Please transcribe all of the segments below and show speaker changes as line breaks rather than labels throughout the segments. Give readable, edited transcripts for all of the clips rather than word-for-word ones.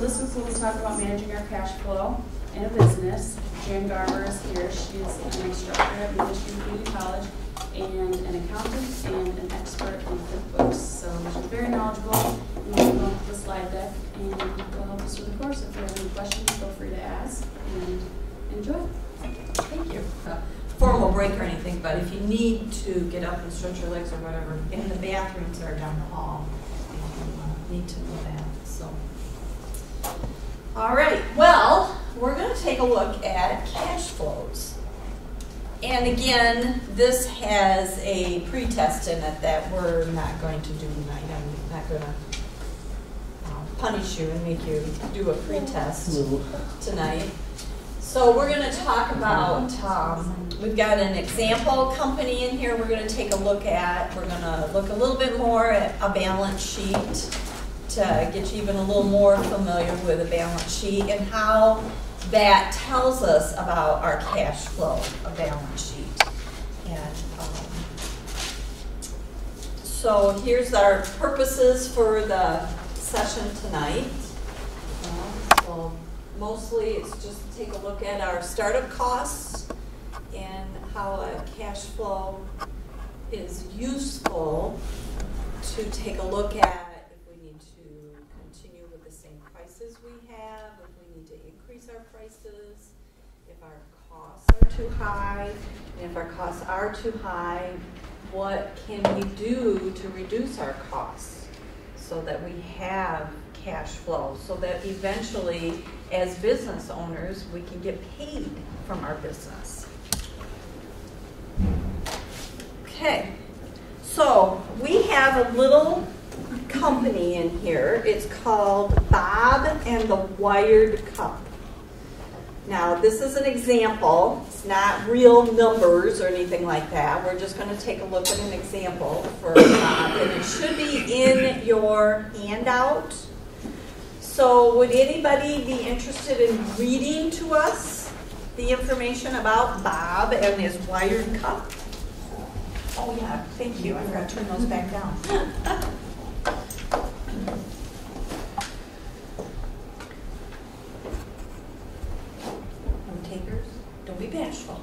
this is when we talk about managing our cash flow in a business. Jan Garber is here. She's an instructor at Michigan Community College and an accountant and an expert in QuickBooks. So she's very knowledgeable. And we'll go through the slide deck and will help us through the course. If you have any questions, feel free to ask and enjoy.
Thank you. Formal break or anything, but if you need to get up and stretch your legs or whatever, and the bathrooms are down the hall, if you need to know that. So, all right. Well, we're going to take a look at cash flows. And again, this has a pretest in it that we're not going to do tonight. I'm not going to punish you and make you do a pretest tonight. So we're going to talk about, we've got an example company in here we're going to take a look at. We're going to look a little bit more at a balance sheet to get you even a little more familiar with a balance sheet and how that tells us about our cash flow, a balance sheet. And so here's our purposes for the session tonight. So mostly it's just to take a look at our startup costs and how a cash flow is useful to take a look at if we need to continue with the same prices we have, if we need to increase our prices, if our costs are too high, and if our costs are too high, what can we do to reduce our costs so that we have cash flow, so that eventually, as business owners, we can get paid from our business. Okay, so we have a little company in here. It's called Bob and the Wired Cup. Now, this is an example. It's not real numbers or anything like that. We're just going to take a look at an example for Bob, and it should be in your handout. So would anybody be interested in reading to us the information about Bob and his wired cup? Oh yeah, thank you. I forgot to turn those back down. No takers? Don't be bashful.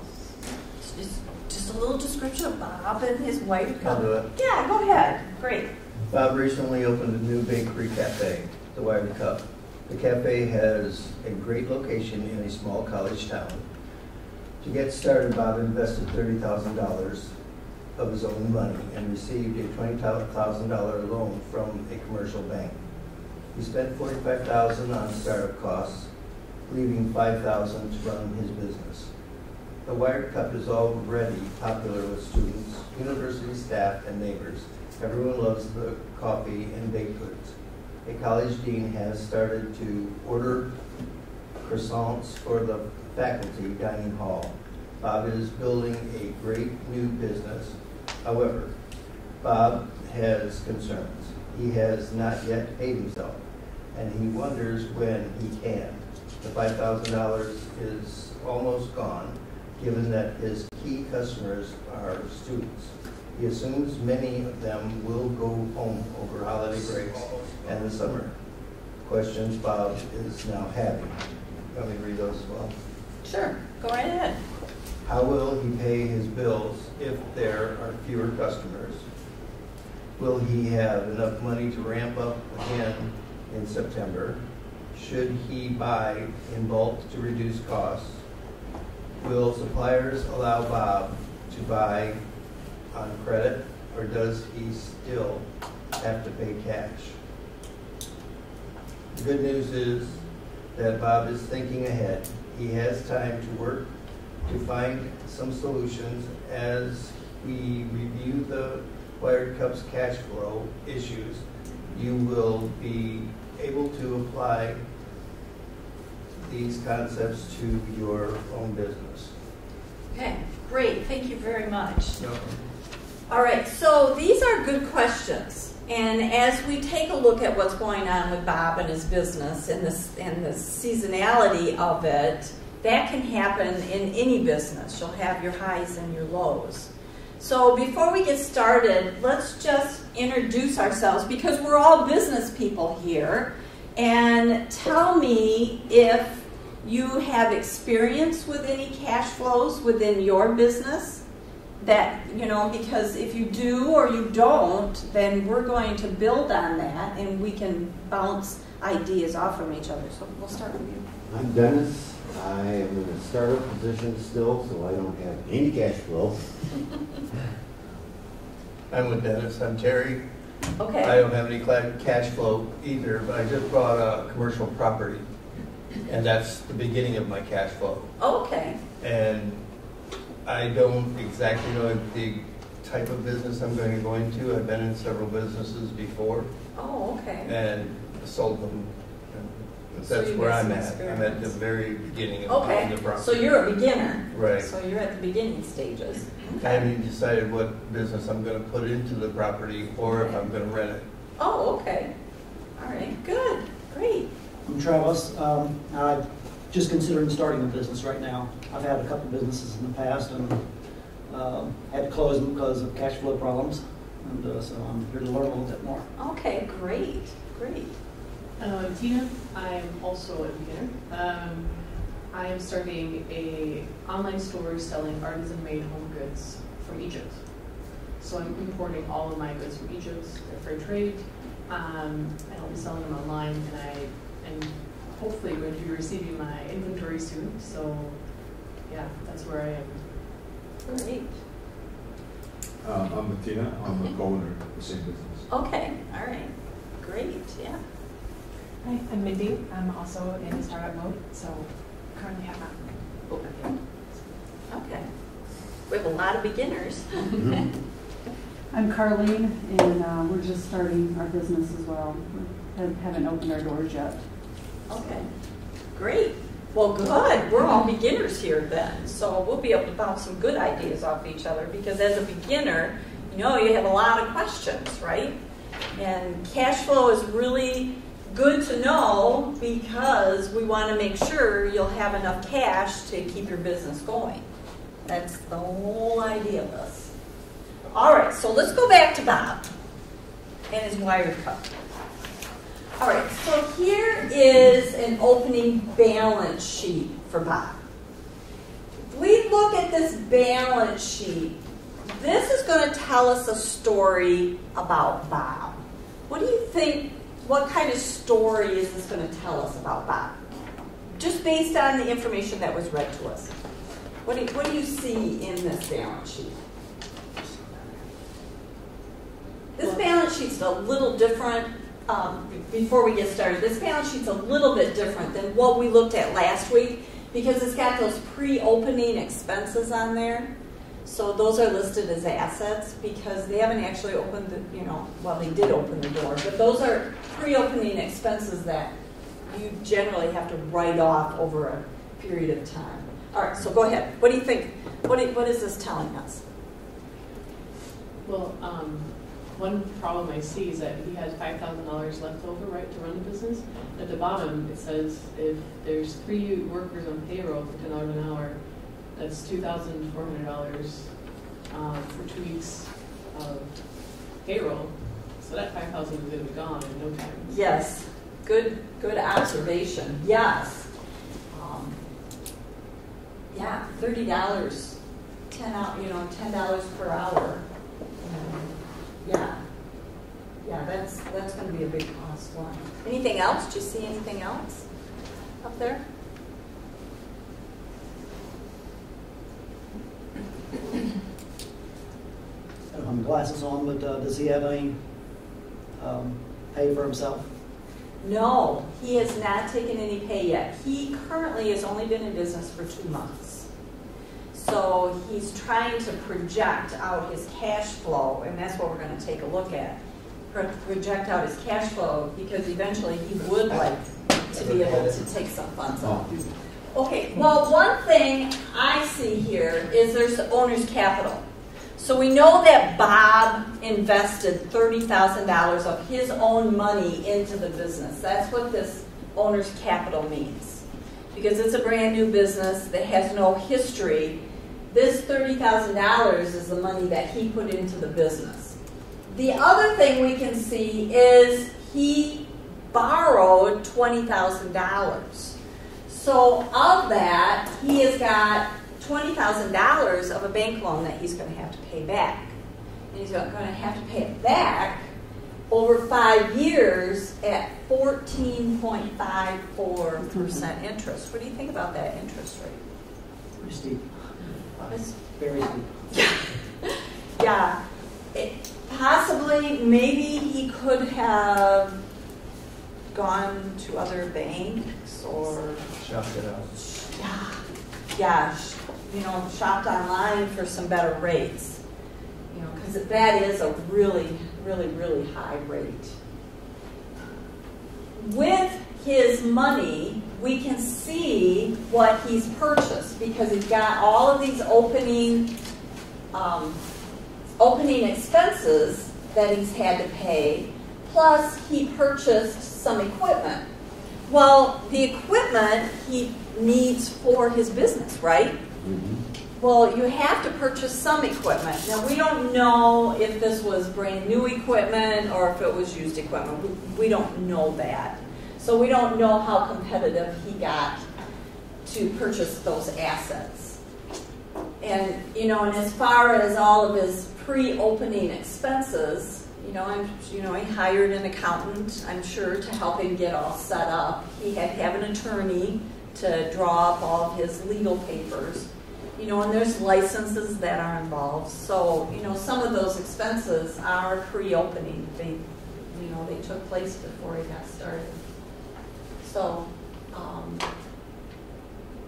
It's just a little description of Bob and his wired cup.
I'll do it.
Yeah, go ahead. Great.
Bob recently opened a new bakery cafe, the Wired Cup. The cafe has a great location in a small college town. To get started, Bob invested $30,000 of his own money and received a $20,000 loan from a commercial bank. He spent $45,000 on startup costs, leaving $5,000 to run his business. The Wired Cup is already popular with students, university staff, and neighbors. Everyone loves the coffee and baked goods. A college dean has started to order croissants for the faculty dining hall. Bob is building a great new business. However, Bob has concerns. He has not yet paid himself, and he wonders when he can. The $5,000 is almost gone, given that his key customers are students. He assumes many of them will go home over holiday breaks and the summer. Questions Bob is now having. Let me read those as well.
Sure, go right ahead.
How will he pay his bills if there are fewer customers? Will he have enough money to ramp up again in September? Should he buy in bulk to reduce costs? Will suppliers allow Bob to buy on credit, or does he still have to pay cash? The good news is that Bob is thinking ahead. He has time to work to find some solutions. As we review the Wired Cup's cash flow issues, you will be able to apply these concepts to your own business.
Okay, great. Thank you very much.
No.
All right, so these are good questions. And as we take a look at what's going on with Bob and his business and the seasonality of it, that can happen in any business. You'll have your highs and your lows. So before we get started, let's just introduce ourselves, because we're all business people here. and tell me if you have experience with any cash flows within your business. That, because if you do or you don't, then we're going to build on that and we can bounce ideas off from each other. So we'll start with you.
I'm Dennis. I am in a startup position still, so I don't have any cash flow.
I'm with Dennis. I'm Terry.
Okay.
I don't have any cash flow either, but I just bought a commercial property, and that's the beginning of my cash flow.
Okay.
And I don't exactly know the type of business I'm going to go into. I've been in several businesses before
Oh, okay.
and sold them.
So
That's
you
where
got
I'm
some
at. I'm at the
experience.
very beginning of
Okay.
the property.
So you're a beginner.
Right.
So you're at the beginning stages.
I haven't even decided what business I'm going to put into the property or if I'm going to rent it.
Oh, okay. All right. Good. Great.
I'm Travis. I'm just considering starting a business right now. I've had a couple businesses in the past and had to close them because of cash flow problems. And so I'm here to learn a little bit more.
Okay. Great. Great.
Tina, I'm also a beginner. I am starting a online store selling artisan-made home goods from Egypt. So I'm importing all of my goods from Egypt. They're fair trade, and I'll be selling them online. And I am hopefully going to be receiving my inventory soon. So, yeah, that's where I am.
Great.
I'm Bettina. I'm a co-owner of the same business.
Okay. All right. Great. Yeah.
Hi, I'm Mindy. I'm also in a startup mode, so currently have not opened yet.
Okay. We have a lot of beginners.
I'm Carlene, and we're just starting our business as well. We haven't opened our doors yet.
Okay. Great. Well, good. We're all beginners here then. So we'll be able to bounce some good ideas off each other because as a beginner, you have a lot of questions, right? And cash flow is really good to know because we want to make sure you'll have enough cash to keep your business going. That's the whole idea of this. All right, so let's go back to Bob and his wire cup. All right, so here is an opening balance sheet for Bob. If we look at this balance sheet, this is going to tell us a story about Bob. What do you think? What kind of story is this going to tell us about Bob? Just based on the information that was read to us. What do you see in this balance sheet? This balance sheet's a little different. Before we get started, this balance sheet's a little bit different than what we looked at last week because it's got those pre-opening expenses on there. So those are listed as assets because they haven't actually opened the, they did open the door, but those are pre-opening expenses that you generally have to write off over a period of time. All right, so go ahead. What do you think? What is this telling us?
Well, one problem I see is that he has $5,000 left over, right, to run the business. At the bottom, it says if there's 3 workers on payroll for $10 an hour, that's $2,400 for 2 weeks of payroll. So that $5,000 is going to be gone in no time.
Yes, good observation. Yes, yeah, $30, $10 per hour. Yeah, that's going to be a big cost line. Anything else? Do you see anything else up there?
I don't have my glasses on, but does he have any pay for himself?
No, he has not taken any pay yet. He currently has only been in business for 2 months. So he's trying to project out his cash flow, and that's what we're going to take a look at. Project out his cash flow because eventually he would like to be able to take some funds out. Okay, well, one thing I see here is there's owner's capital. So we know that Bob invested $30,000 of his own money into the business. That's what this owner's capital means. Because it's a brand new business that has no history, this $30,000 is the money that he put into the business. The other thing we can see is he borrowed $20,000. So of that, he has got $20,000 of a bank loan that he's going to have to pay back. And he's going to have to pay it back over 5 years at 14.54% interest. What do you think about that interest rate?
Pretty steep.
It's-
Very steep.
Yeah. Possibly, maybe he could have gone to other banks or
Shopped it out.
shopped online for some better rates. Because that is a really, really, really high rate. With his money, we can see what he's purchased because he's got all of these opening expenses that he's had to pay, plus he purchased some equipment. Well, the equipment he needs for his business, right?
Mm-hmm.
Well, you have to purchase some equipment. Now, we don't know if this was brand new equipment or if it was used equipment. We don't know that. So we don't know how competitive he got to purchase those assets. And, and as far as all of his pre-opening expenses, he hired an accountant, I'm sure, to help him get all set up. He had to have an attorney to draw up all of his legal papers. And there's licenses that are involved. So, some of those expenses are pre-opening. They took place before he got started.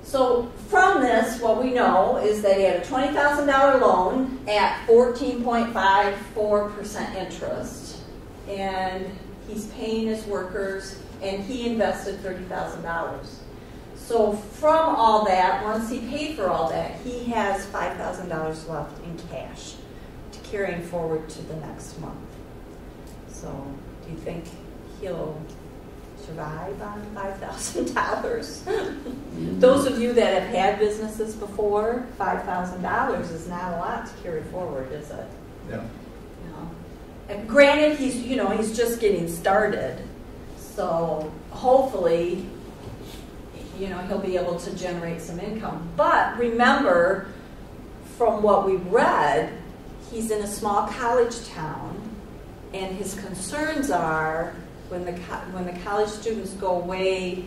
So from this, what we know is that he had a $20,000 loan at 14.54% interest, and he's paying his workers, and he invested $30,000. So from all that, once he paid for all that, he has $5,000 left in cash to carry him forward to the next month. So do you think he'll survive on $5,000? Those of you that have had businesses before, $5,000 is not a lot to carry forward, is it?
Yeah.
And granted, he's just getting started, so hopefully, he'll be able to generate some income. But remember, from what we read, he's in a small college town, and his concerns are when the college students go away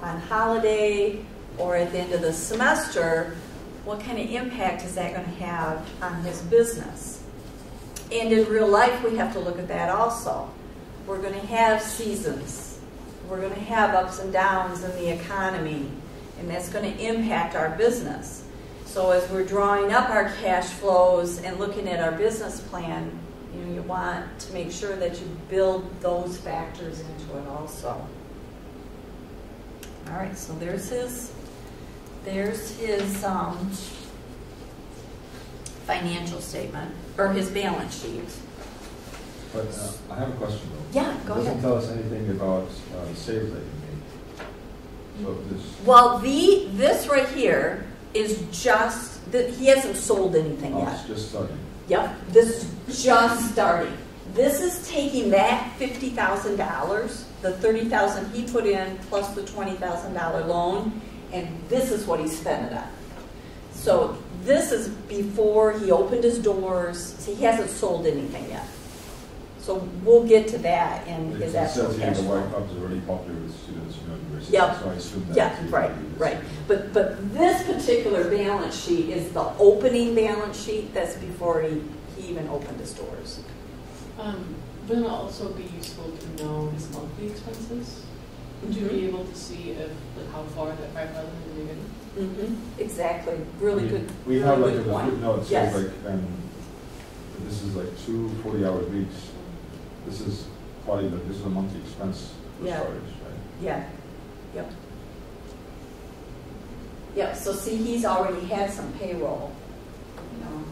on holiday or at the end of the semester, what kind of impact is that going to have on his business? And in real life, we have to look at that also. We're going to have seasons. We're going to have ups and downs in the economy, and that's going to impact our business. So as we're drawing up our cash flows and looking at our business plan, you want to make sure that you build those factors into it also. All right, so there's his financial statement, or his balance sheet.
But I have a question though.
Yeah, go
It doesn't
ahead.
tell us anything about the sales that you made. So this,
Well, this right here is just, he hasn't sold anything yet.
it's just starting.
Yep, this is just starting. This is taking that $50,000, the $30,000 he put in, plus the $20,000 loan, and this is what he spent it on. So this is before he opened his doors. See, he hasn't sold anything yet. So we'll get to that in
It
his
says
actual
here
cash
the
flow.
White Cup is already popular with students in universities.
Yep.
So I assume that.
Yeah, right. But this particular balance sheet is the opening balance sheet. That's before he even opened his doors.
Would it also be useful to know his monthly expenses? To be able to see how far that 5,000 is moving?
Exactly. Really good.
We
really
have like
good
a
point.
footnote that
Yes.
says this is like 2 40-hour weeks. This is probably this is a monthly expense for
Yeah.
storage, right?
Yeah. Yep. Yep. So see, he's already had some payroll,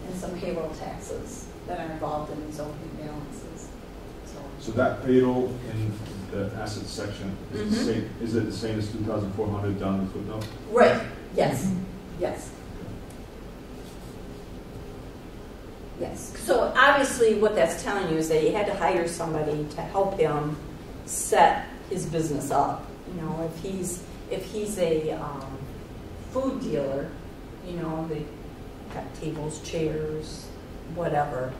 and some payroll taxes that are involved in these opening balances.
So that payroll in the assets section is the same. Is it the same as 2,400 down in the footnote?
Right. Yes. Yes. Yes. So obviously what that's telling you is that he had to hire somebody to help him set his business up. You know, if he's a food dealer, you know, they got tables, chairs, whatever.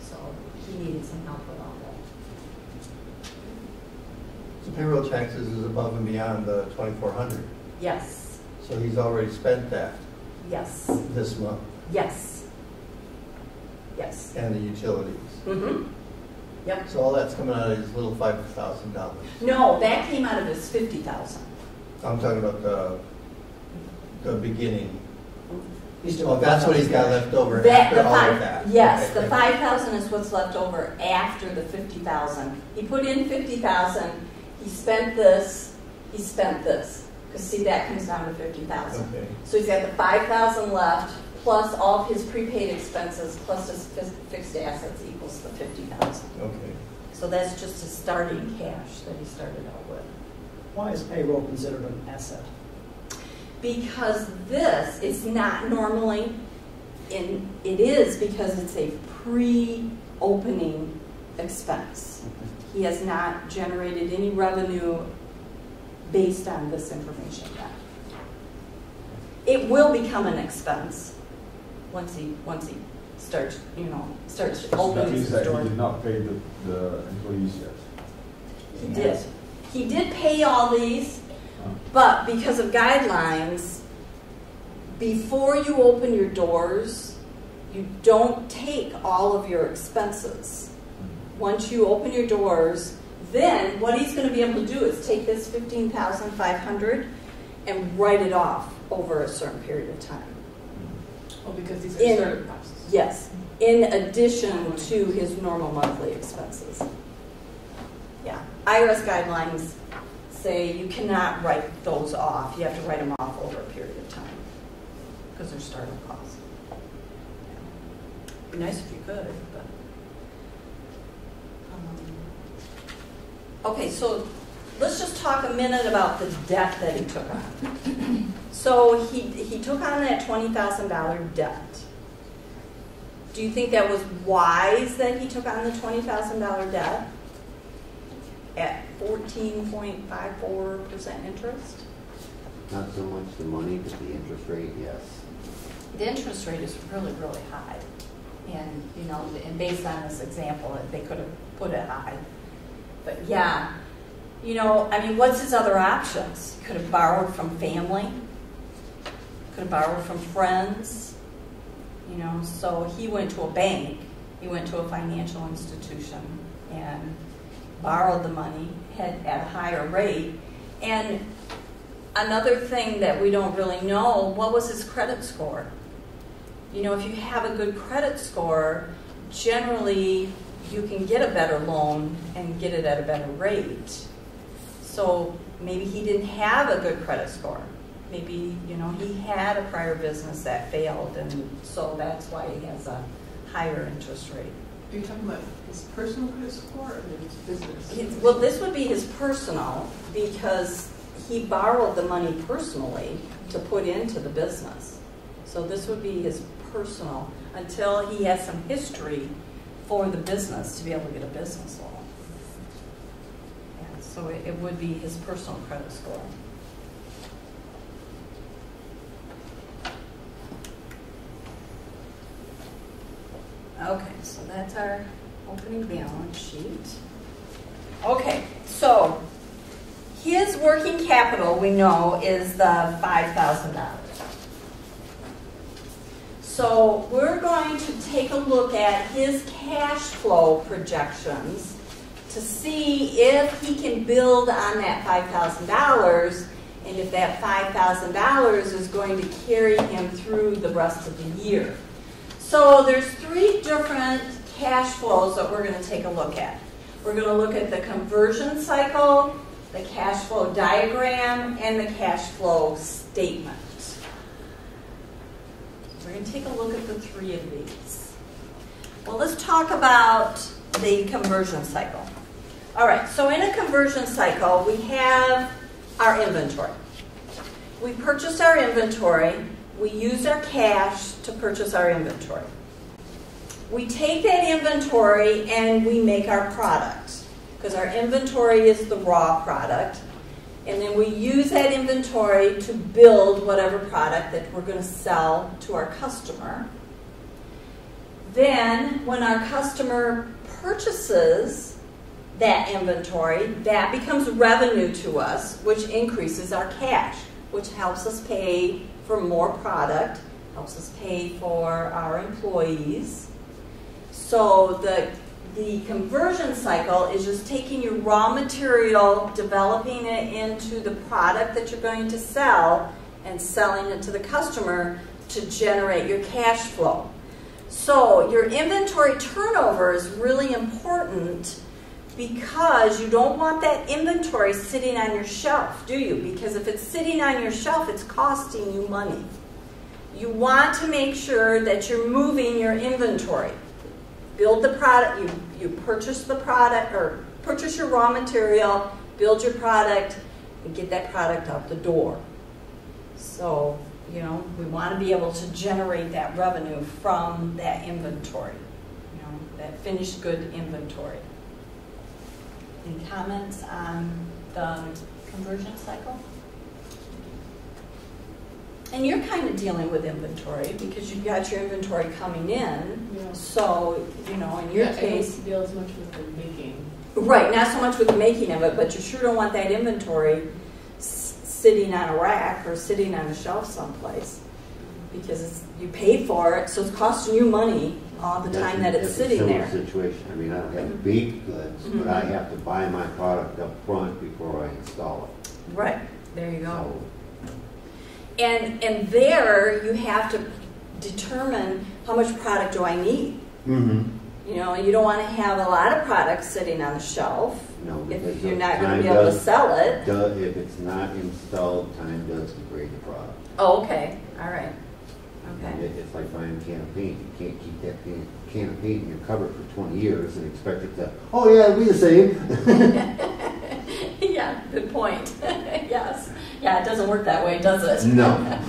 So he needed some help with all that.
So payroll taxes is above and beyond the 2,400.
Yes,
So he's already spent that
yes,
this month,
yes, yes.
and the utilities.
Mm-hmm. Yep.
So all that's coming out of his little $5,000.
No, that came out of his 50,000.
I'm talking about the beginning.
He's still
Oh, that's what he's got left over
That,
after
the
all
five,
of that.
yes,
Okay,
the
thank you.
5,000 is what's left over after the 50,000. He put in 50,000. He spent this. He spent this. Because see, that comes down to 50,000.
Okay.
So he's got the 5,000 left, plus all of his prepaid expenses, plus his fixed assets equals the 50,000.
Okay.
So that's just his starting cash that he started out with.
Why is payroll considered an asset?
Because this is not normally, it is because it's a pre-opening expense. He has not generated any revenue based on this information yet. It will become an expense once he starts, starts
That
opening
means
his
that
door.
he did not pay the employees yet.
He did. He did pay all these, but because of guidelines, before you open your doors, you don't take all of your expenses. Once you open your doors, then what he's going to be able to do is take this $15,500 and write it off over a certain period of time.
Oh, because these are startup costs.
Yes, in addition to his normal monthly expenses. Yeah, IRS guidelines say you cannot write those off. You have to write them off over a period of time because they're startup costs. It'd be nice if you could, but. Okay, so let's just talk a minute about the debt that he took on. So he took on that $20,000 debt. Do you think that was wise that he took on the $20,000 debt at 14.54% interest?
Not so much the money, but the interest rate, yes.
The interest rate is really, really high. And, and based on this example, they could have put it high. But yeah, what's his other options? He could have borrowed from family, could have borrowed from friends, so he went to a bank, he went to a financial institution and borrowed the money at a higher rate. And another thing that we don't really know, what was his credit score? If you have a good credit score, generally you can get a better loan and get it at a better rate. So maybe he didn't have a good credit score. Maybe, he had a prior business that failed, and so that's why he has a higher interest rate.
Are you talking about his personal credit score or his business?
Well, this would be his personal, because he borrowed the money personally to put into the business. So this would be his personal, until he has some history for the business to be able to get a business loan. Yeah, so it would be his personal credit score. Okay, so that's our opening balance sheet. Okay, so his working capital, we know, is the $5,000. So we're going to take a look at his cash flow projections to see if he can build on that $5,000 and if that $5,000 is going to carry him through the rest of the year. So there's 3 different cash flows that we're going to take a look at. We're going to look at the conversion cycle, the cash flow diagram, and the cash flow statement. We're going to take a look at the 3 of these. Well, let's talk about the conversion cycle. All right, so in a conversion cycle, we have our inventory. We purchased our inventory. We use our cash to purchase our inventory. We take that inventory and we make our product. because our inventory is the raw product. And then we use that inventory to build whatever product that we're going to sell to our customer. Then, when our customer purchases that inventory, that becomes revenue to us, which increases our cash, which helps us pay for more product, helps us pay for our employees. So the conversion cycle is just taking your raw material, developing it into the product that you're going to sell, and selling it to the customer to generate your cash flow. So your inventory turnover is really important because you don't want that inventory sitting on your shelf, do you? Because if it's sitting on your shelf, it's costing you money. You want to make sure that you're moving your inventory. Build the product, you purchase the product, or purchase your raw material, build your product, and get that product out the door. So, you know, we want to be able to generate that revenue from that inventory, you know, that finished good inventory. Any comments on the conversion cycle? And you're kind of dealing with inventory because you've got your inventory coming in.
Yeah.
So, you know, in your case,
I don't deal as much with the making.
Right, not so much with the making of it, but you sure don't want that inventory sitting on a rack or sitting on a shelf someplace because you paid for it, so it's costing you money all the time that it's sitting there.
That's a similar situation. I mean, I don't have baked goods, but I have to buy my product up front before I install it.
Right, there you go.
So,
And there you have to determine how much product do I need. You know, you don't want to have a lot of product sitting on the shelf if you're not going to be able to sell it.
If it's not installed, time does degrade the product.
Oh, okay. All right. Okay.
It's like buying a can of paint. You can't keep that can of paint in your cupboard for 20 years and expect it to, oh yeah, it'll be the same.
Yeah, good point. Yes. Yeah, it doesn't work that way, does it?
No.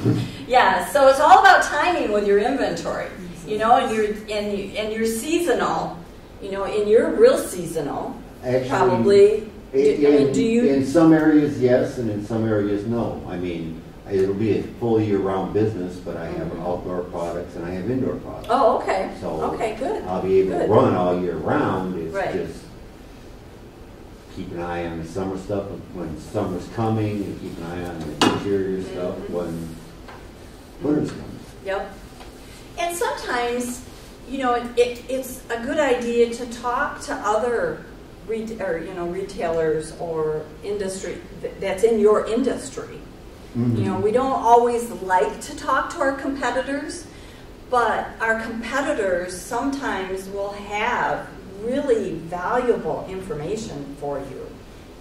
Yeah, so it's all about timing with your inventory. You know, and you're seasonal. You know, and you're real seasonal.
Actually,
probably. Do you?
In some areas, yes, and in some areas, no. I mean, it'll be a full year-round business, but I have outdoor products and I have indoor products.
Oh, okay.
So
okay, good.
I'll be able to run all year round. It's
right.
just keep an eye on the summer stuff when summer's coming, and keep an eye on the interior stuff when winter's coming.
Yep. And sometimes, you know, it's a good idea to talk to other retailers or industry that's in your industry. You know, we don't always like to talk to our competitors, but our competitors sometimes will have really valuable information for you.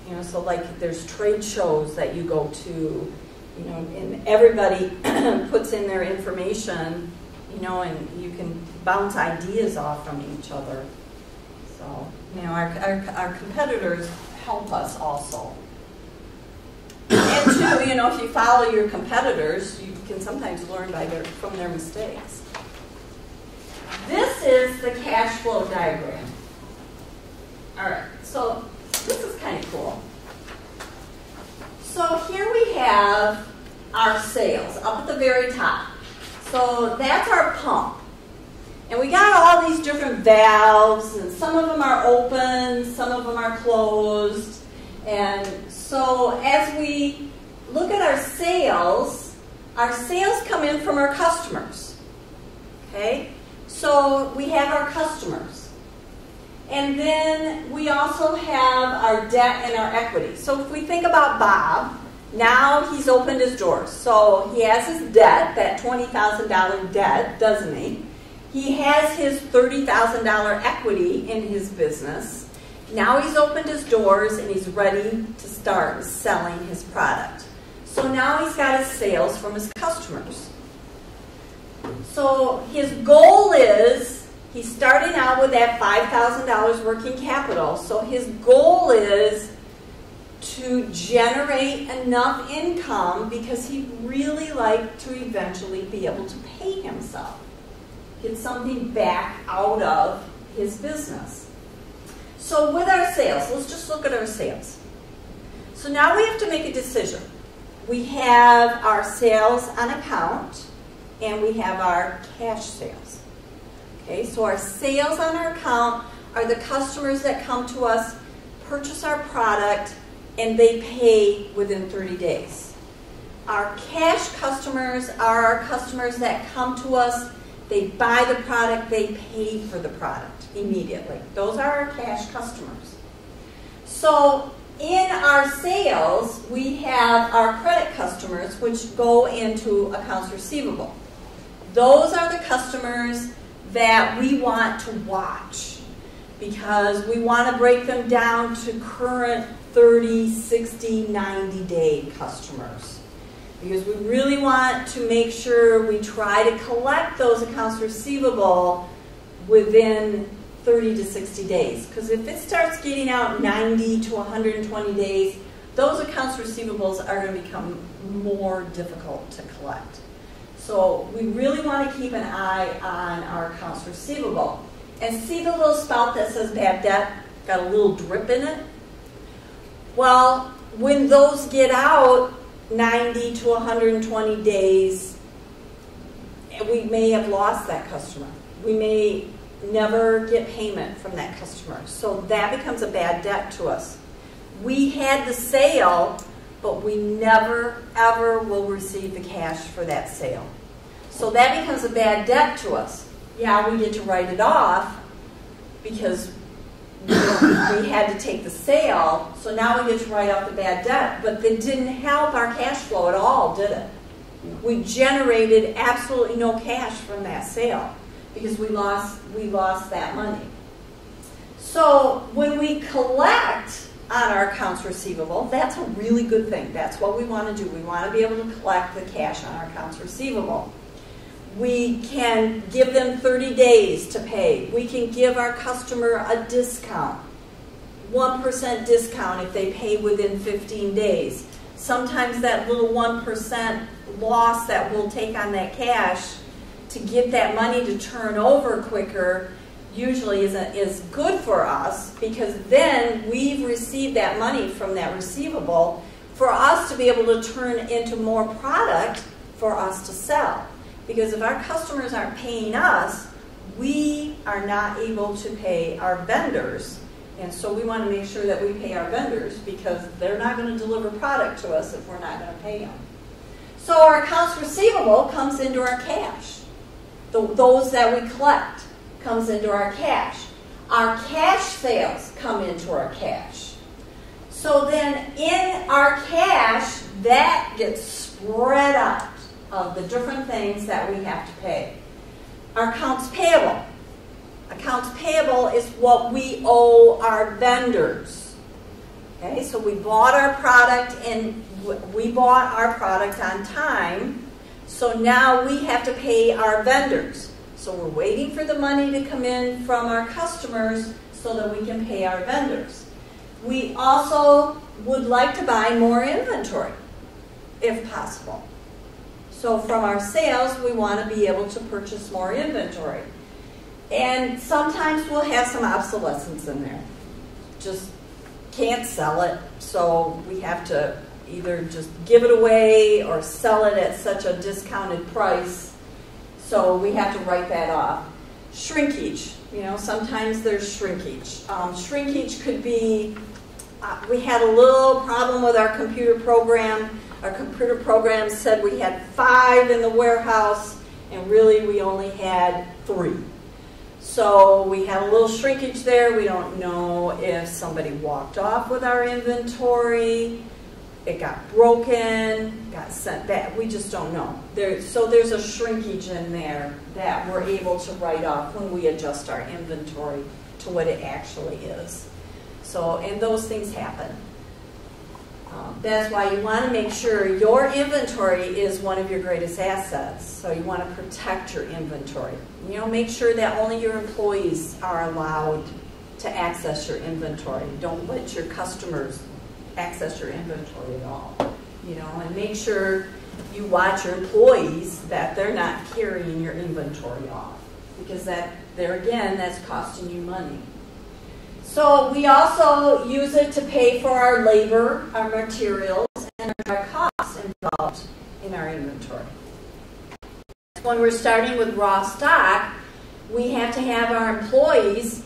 You know, so like there's trade shows that you go to, you know, and everybody puts in their information, you know, and you can bounce ideas off from each other. So, you know, our competitors help us also. And too, you know, if you follow your competitors, you can sometimes learn from their mistakes. This is the cash flow diagram. All right, so this is kind of cool. So here we have our sales up at the very top. So that's our pump. And we got all these different valves, and some of them are open, some of them are closed. And so as we look at our sales come in from our customers. Okay? So we have our customers. And then we also have our debt and our equity. So if we think about Bob, now he's opened his doors. So he has his debt, that $20,000 debt, doesn't he? He has his $30,000 equity in his business. Now he's opened his doors and he's ready to start selling his product. So now he's got his sales from his customers. So his goal is, he's starting out with that $5,000 working capital. So his goal is to generate enough income because he'd really like to eventually be able to pay himself. Get something back out of his business. So with our sales, let's just look at our sales. So now we have to make a decision. We have our sales on account and we have our cash sales. Okay, so our sales on our account are the customers that come to us, purchase our product, and they pay within 30 days. Our cash customers are our customers that come to us, they buy the product, they pay for the product immediately. Those are our cash customers. So in our sales, we have our credit customers, which go into accounts receivable. Those are the customers that we want to watch because we want to break them down to current 30, 60, 90-day customers. Because we really want to make sure we try to collect those accounts receivable within 30 to 60 days. Because if it starts getting out 90 to 120 days, those accounts receivables are going to become more difficult to collect. So we really want to keep an eye on our accounts receivable. And see the little spout that says bad debt? Got a little drip in it? Well, when those get out 90 to 120 days, we may have lost that customer. We may never get payment from that customer. So that becomes a bad debt to us. We had the sale, but we never, ever will receive the cash for that sale. So that becomes a bad debt to us. Yeah, we get to write it off because we had to take the sale, so now we get to write off the bad debt. But that didn't help our cash flow at all, did it? We generated absolutely no cash from that sale because we lost that money. So when we collect on our accounts receivable, that's a really good thing. That's what we want to do. We want to be able to collect the cash on our accounts receivable. We can give them 30 days to pay. We can give our customer a discount, 1% discount if they pay within 15 days. Sometimes that little 1% loss that we'll take on that cash to get that money to turn over quicker usually is good for us because then we've received that money from that receivable for us to be able to turn into more product for us to sell. Because if our customers aren't paying us, we are not able to pay our vendors. And so we want to make sure that we pay our vendors because they're not going to deliver product to us if we're not going to pay them. So our accounts receivable comes into our cash. Those that we collect comes into our cash. Our cash sales come into our cash. So then in our cash, that gets spread out of the different things that we have to pay. Our accounts payable. Accounts payable is what we owe our vendors. Okay, so we bought our product and we bought our product on time. So now we have to pay our vendors. So we're waiting for the money to come in from our customers so that we can pay our vendors. We also would like to buy more inventory, if possible. So from our sales, we want to be able to purchase more inventory. And sometimes we'll have some obsolescence in there. Just can't sell it, so we have to either just give it away or sell it at such a discounted price. So we have to write that off. Shrinkage. You know, sometimes there's shrinkage. Shrinkage could be, we had a little problem with our computer program. Our computer program said we had 5 in the warehouse, and really we only had 3. So we had a little shrinkage there. We don't know if somebody walked off with our inventory, it got broken, got sent back. We just don't know. So there's a shrinkage in there that we're able to write off when we adjust our inventory to what it actually is. So, and those things happen. That's why you want to make sure your inventory is one of your greatest assets. So you want to protect your inventory. You know, make sure that only your employees are allowed to access your inventory. Don't let your customers access your inventory at all. You know, and make sure you watch your employees that they're not carrying your inventory off, because that, there again, that's costing you money. So we also use it to pay for our labor, our materials, and our costs involved in our inventory. When we're starting with raw stock, we have to have our employees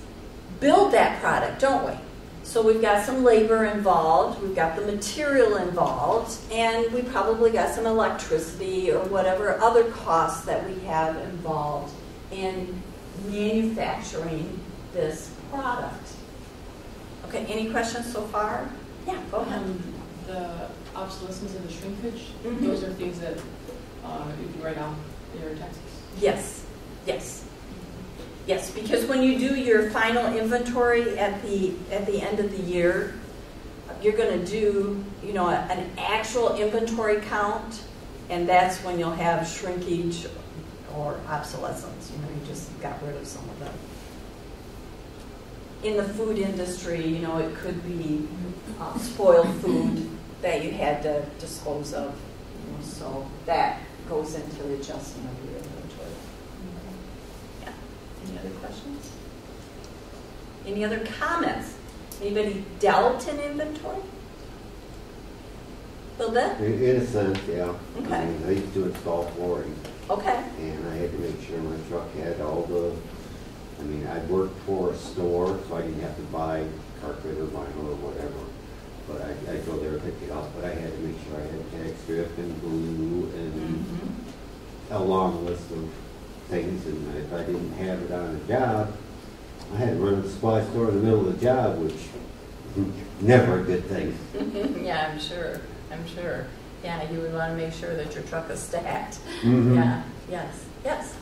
build that product, don't we? So we've got some labor involved, we've got the material involved, and we probably got some electricity or whatever other costs that we have involved in manufacturing this product. Okay, any questions so far? Yeah, go ahead.
The obsolescence and the shrinkage,
Mhm.
those are things that you can write off in your taxes.
Yes, yes. Yes, because when you do your final inventory at the end of the year, you're going to do, you know, an actual inventory count, and that's when you'll have shrinkage or obsolescence. You know, you just got rid of some of them. In the food industry, you know, it could be spoiled food that you had to dispose of. You know, so that goes into the adjustment of your inventory. Yeah. Any other questions? Any other comments? Anybody dealt in inventory? Build it?
In a sense, yeah.
Okay.
I mean, I used to install flooring,
Okay.
and I had to make sure my truck had all the, I mean, I worked for a store, so I didn't have to buy carpet or vinyl or whatever. But I'd go there and pick it up, but I had to make sure I had tag strip and glue and
Mm-hmm.
a long list of things, and if I didn't have it on a job, I had to run to the supply store in the middle of the job, which never a good thing.
Yeah, I'm sure. I'm sure. Yeah, you would want to make sure that your truck is stacked.
Mhm.
Yeah. Yes. Yes.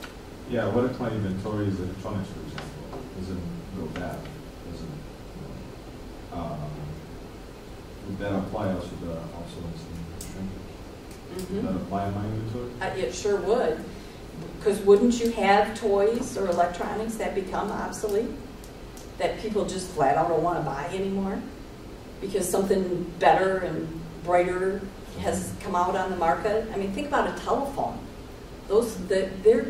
Yeah, what if my inventory is electronics, for example, doesn't go bad, doesn't, would that apply also to obsolescence and shrinkage? Would that apply in my inventory?
It sure would. Because wouldn't you have toys or electronics that become obsolete? That people just flat out don't want to buy anymore? Because something better and brighter has come out on the market? I mean, think about a telephone. They're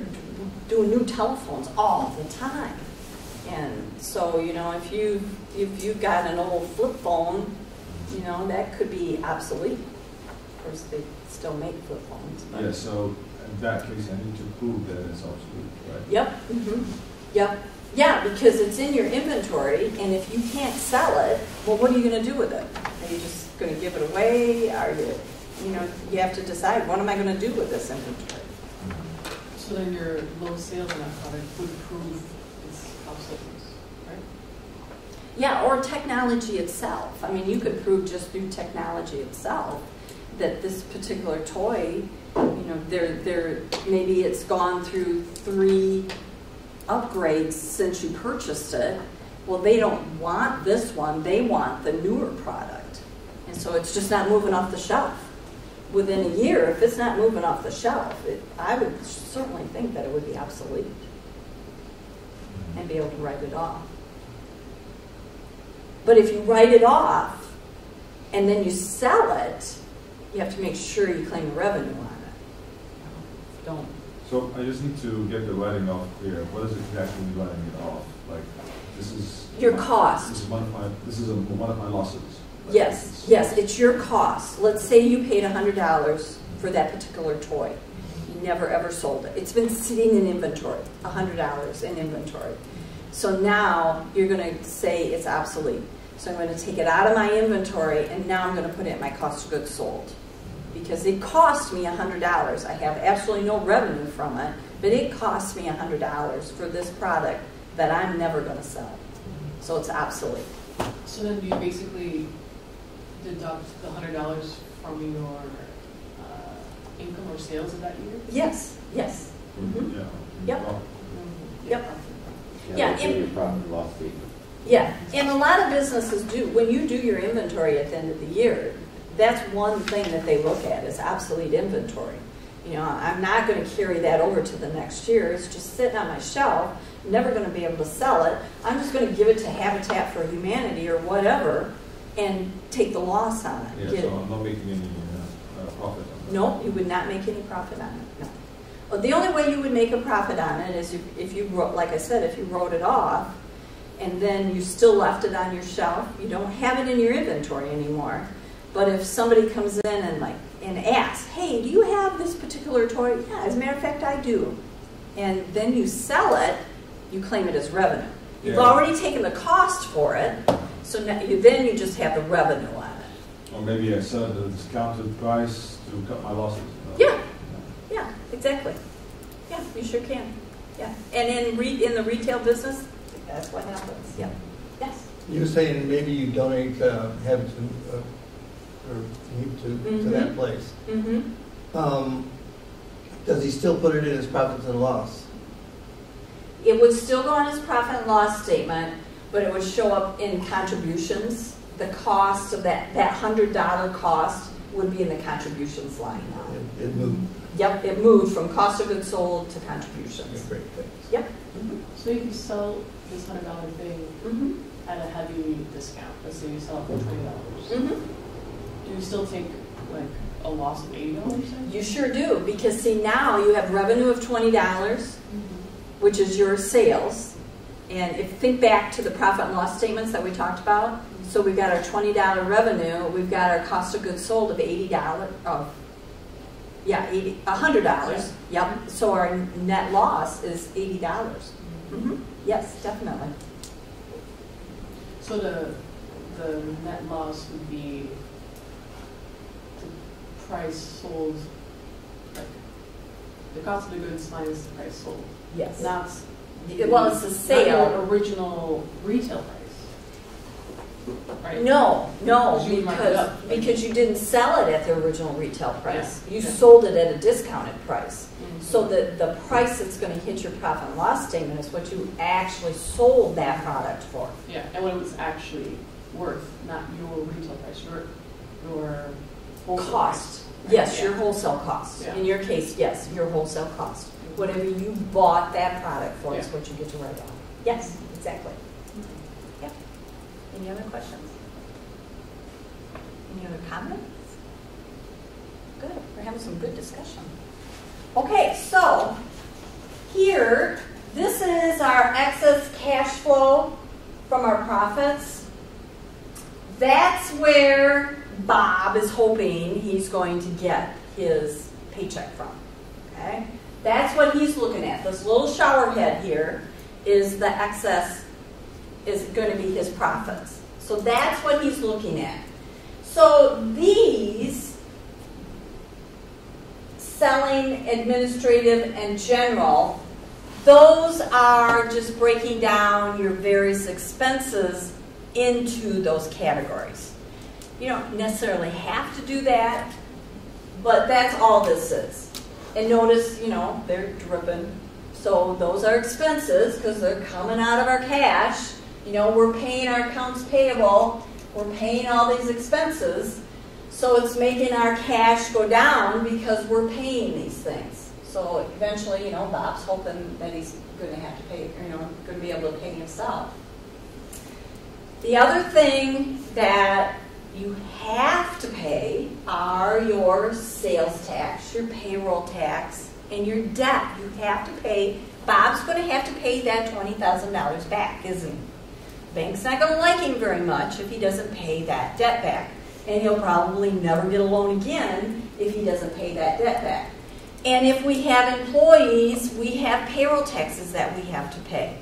doing new telephones all the time. And so, you know, if you've got an old flip phone, you know, that could be obsolete. Of course, they still make flip phones. But.
Yeah, so in that case, I need to prove that it's obsolete, right?
Yep. Mm-hmm. Yep. Yeah, because it's in your inventory, and if you can't sell it, well, what are you going to do with it? Are you just going to give it away? Are you know, you have to decide, what am I going to do with this inventory?
So then your low sales in that product would prove its obsolescence, right?
Yeah, or technology itself. I mean, you could prove just through technology itself that this particular toy, you know, maybe it's gone through 3 upgrades since you purchased it. Well, they don't want this one, they want the newer product. And so it's just not moving off the shelf. Within a year, if it's not moving off the shelf, I would certainly think that it would be obsolete and be able to write it off. But if you write it off and then you sell it, you have to make sure you claim the revenue on it. Don't.
So I just need to get the writing off clear. What is exactly writing it off? Like, this is
Your cost.
This is one of my losses. Right?
Yes, yes, it's your cost. Let's say you paid $100 for that particular toy. You never ever sold it. It's been sitting in inventory, $100 in inventory. So now you're going to say it's obsolete. So I'm going to take it out of my inventory, and now I'm going to put it in my cost of goods sold. Because it cost me $100. I have absolutely no revenue from it, but it cost me $100 for this product that I'm never going to sell. So it's obsolete.
So then do you basically deduct the $100 from your income or sales of that year?
Yes, yes. Mm-hmm.
Yeah.
Yep.
Well,
Yep.
Yeah,
Yeah,
in your profit and loss statement.
Yeah, and a lot of businesses do, when you do your inventory at the end of the year, that's one thing that they look at is obsolete inventory. You know, I'm not going to carry that over to the next year. It's just sitting on my shelf, never going to be able to sell it. I'm just going to give it to Habitat for Humanity or whatever and take the loss on it.
yeah, so I'm not making any profit on that.
No, you would not make any profit on it. No. Well, the only way you would make a profit on it is if you wrote, like I said, if you wrote it off and then you still left it on your shelf, you don't have it in your inventory anymore. But if somebody comes in and asks, hey, do you have this particular toy? Yeah, as a matter of fact, I do. And then you sell it, you claim it as revenue. You've already taken the cost for it, so now then you just have the revenue on it.
Or maybe I sell it at a discounted price to cut my losses.
Yeah, exactly. Yeah, you sure can. Yeah, and in the retail business, that's what happens. Yeah. Yes.
You're saying maybe you donate, have to, or need to that place.
Mm-hmm.
Does he still put it in his profits and loss?
It would still go on his profit and loss statement, but it would show up in contributions. The cost of that $100 cost would be in the contributions line now.
It moved.
Yep, it moved from cost of goods sold to contributions.
Great, thanks.
Yep.
So you can sell this $100 thing at a heavy discount. Let's say you sell it for $20. Do you still take like a loss of $80?
You sure do, because see, now you have revenue of $20, which is your sales. And if you think back to the profit and loss statements that we talked about, so we've got our $20 revenue, we've got our cost of goods sold of $100. Yep. So our net loss is $80. Yes, definitely.
So the net loss would be the price sold, like the cost of the goods minus the price sold.
Yes.
Not
Well, it's the sale.
Not your original retail price. Right?
No,
Because you marked it up.
because you didn't sell it at the original retail price.
Yeah.
You
Yeah.
sold it at a discounted price.
Mhm.
So the price that's going to hit your profit and loss statement is what you actually sold that product for.
Yeah, and what it was actually worth, not your retail price, your wholesale
Cost.
price.
Yes,
Yeah.
your wholesale cost.
Yeah.
In your case, yes, your wholesale cost. Whatever you bought that product for is
Yeah.
what you get to write off. Yes, exactly. Yep. Any other questions? Any other comments? Good. We're having some good discussion. Okay, so here, this is our excess cash flow from our profits. That's where Bob is hoping he's going to get his paycheck from. Okay? That's what he's looking at. This little shower head here is the excess, is going to be his profits. So that's what he's looking at. So these, selling, administrative, and general, those are just breaking down your various expenses into those categories. You don't necessarily have to do that, but that's all this is. And notice, they're dripping. So those are expenses because they're coming out of our cash. We're paying our accounts payable. We're paying all these expenses. So it's making our cash go down because we're paying these things. So eventually, Bob's hoping that he's going to have to pay, going to be able to pay himself. The other thing that you have to pay are your sales tax, your payroll tax, and your debt. You have to pay. Bob's going to have to pay that $20,000 back, isn't he? Bank's not going to like him very much if he doesn't pay that debt back. And he'll probably never get a loan again if he doesn't pay that debt back. And if we have employees, we have payroll taxes that we have to pay.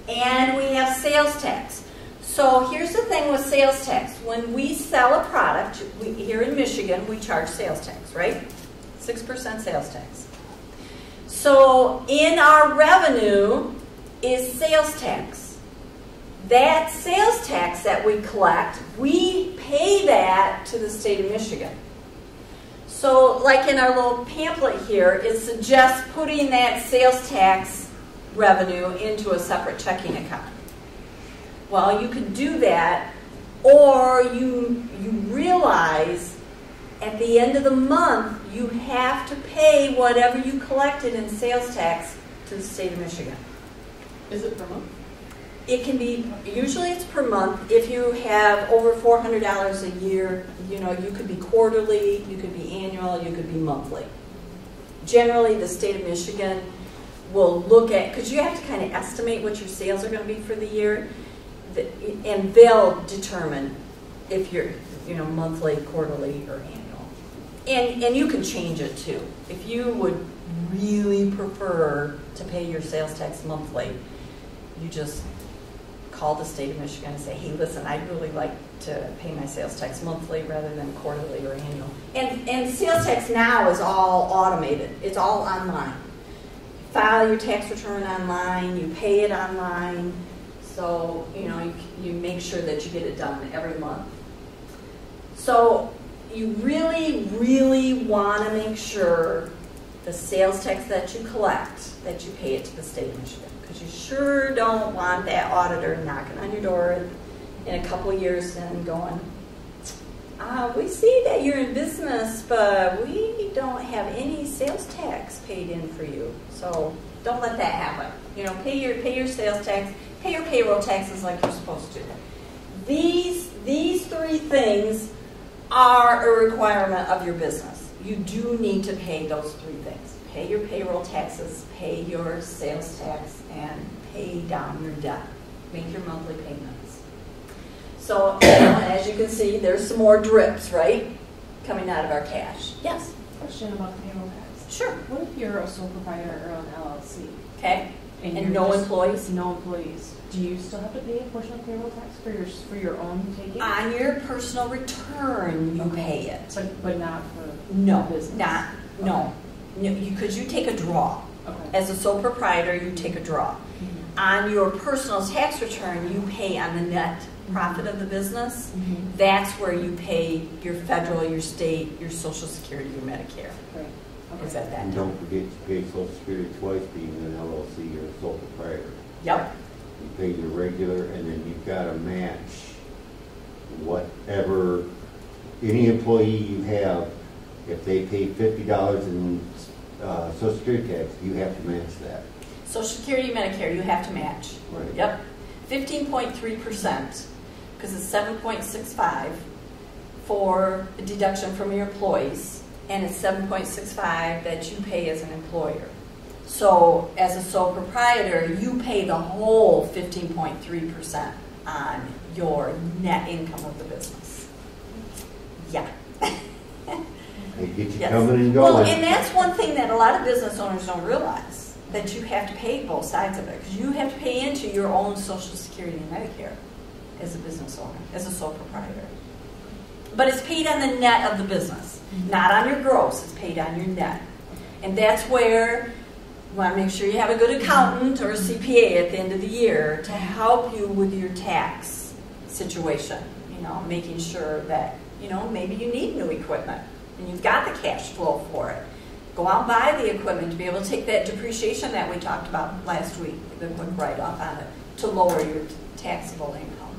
And we have sales tax. So here's the thing with sales tax. When we sell a product, here in Michigan, we charge sales tax, right? 6% sales tax. So in our revenue is sales tax. That sales tax that we collect, we pay that to the state of Michigan. So like in our little pamphlet here, it suggests putting that sales tax revenue into a separate checking account. Well, you could do that, or you realize at the end of the month you have to pay whatever you collected in sales tax to the state of Michigan.
Is it per month?
It can be, usually it's per month. If you have over $400 a year, you could be quarterly, you could be annual, you could be monthly. Generally, the state of Michigan will look at, because you have to kind of estimate what your sales are going to be for the year, and they'll determine if you're, monthly, quarterly, or annual. And you can change it too. If you would really prefer to pay your sales tax monthly, you just call the state of Michigan and say, hey, listen, I'd really like to pay my sales tax monthly rather than quarterly or annual. And sales tax now is all automated. It's all online. You file your tax return online, you pay it online, so you make sure that you get it done every month. So you really, really want to make sure the sales tax that you collect, that you pay it to the state of Michigan. Because you sure don't want that auditor knocking on your door in a couple years and going, we see that you're in business, but we don't have any sales tax paid in for you. So don't let that happen. Pay your sales tax, pay your payroll taxes like you're supposed to. These three things are a requirement of your business. You do need to pay those three things. Pay your payroll taxes, pay your sales tax, and pay down your debt. Make your monthly payments. So, as you can see, there's some more drips, right, coming out of our cash. Yes?
Question about the payroll tax.
Sure.
What if you're a sole proprietor or an LLC?
Okay. And
you're
no
just-
employees?
No employees. Do you still have to pay a portion of payroll tax for your own taking?
On your personal return, you pay it.
But not for
No,
business?
no. Because you take a draw.
Okay.
As a sole proprietor, you take a draw.
Mm-hmm.
On your personal tax return, you pay on the net profit of the business.
Mm-hmm.
That's where you pay your federal, your state, your Social Security, your Medicare.
Right. Okay.
Is at that
And
time.
don't forget to pay Social Security twice, being an LLC or a sole proprietor.
Yep.
You pay your regular, and then you've got to match whatever, any employee you have, if they pay $50 in Social Security tax, you have to match that.
Social Security, Medicare, you have to match.
Right.
Yep. 15.3%, because it's 7.65 for a deduction from your employees, and it's 7.65 that you pay as an employer. So as a sole proprietor, you pay the whole 15.3% on your net income of the business. Yeah.
They get you
Yes.
coming and going.
Well, and that's one thing that a lot of business owners don't realize, that you have to pay both sides of it, because you have to pay into your own Social Security and Medicare as a business owner, as a sole proprietor. But it's paid on the net of the business, not on your gross. It's paid on your net. And that's where you want to make sure you have a good accountant or a CPA at the end of the year to help you with your tax situation, making sure that, maybe you need new equipment and you've got the cash flow for it. Go out and buy the equipment to be able to take that depreciation that we talked about last week, the quick write-off on it, to lower your taxable income.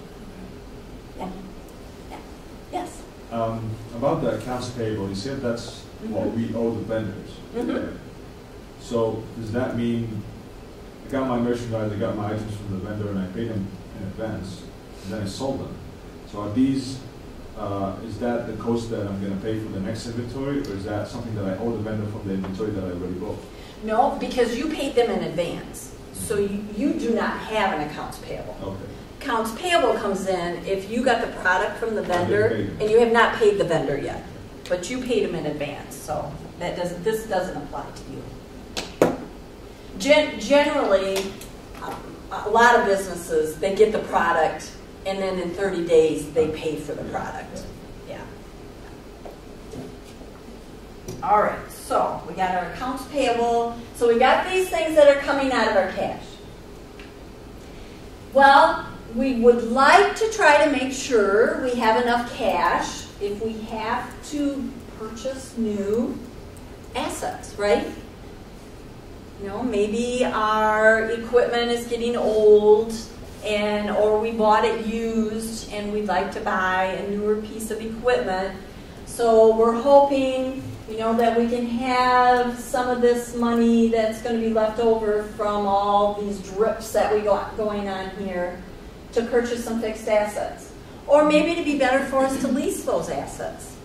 Yeah. Yeah. Yes.
About the accounts payable, you said that's what we owe the vendors.
Mhm.
So does that mean I got my merchandise, I got my items from the vendor, and I paid them in advance, and then I sold them? So are these, is that the cost that I'm going to pay for the next inventory, or is that something that I owe the vendor from the inventory that I already bought?
No, because you paid them in advance. So you do not have an accounts payable.
Okay.
Accounts payable comes in if you got the product from the vendor
paid them.
and you have not paid the vendor yet, but you paid them in advance. So this doesn't apply to you. Generally, a lot of businesses, they get the product and then in 30 days they pay for the product. Yeah. All right, so we got our accounts payable. So we got these things that are coming out of our cash. Well, we would like to try to make sure we have enough cash if we have to purchase new assets, right? Maybe our equipment is getting old, or we bought it used and we'd like to buy a newer piece of equipment. So we're hoping, that we can have some of this money that's going to be left over from all these drips that we got going on here to purchase some fixed assets. Or maybe it'd be better for us to lease those assets.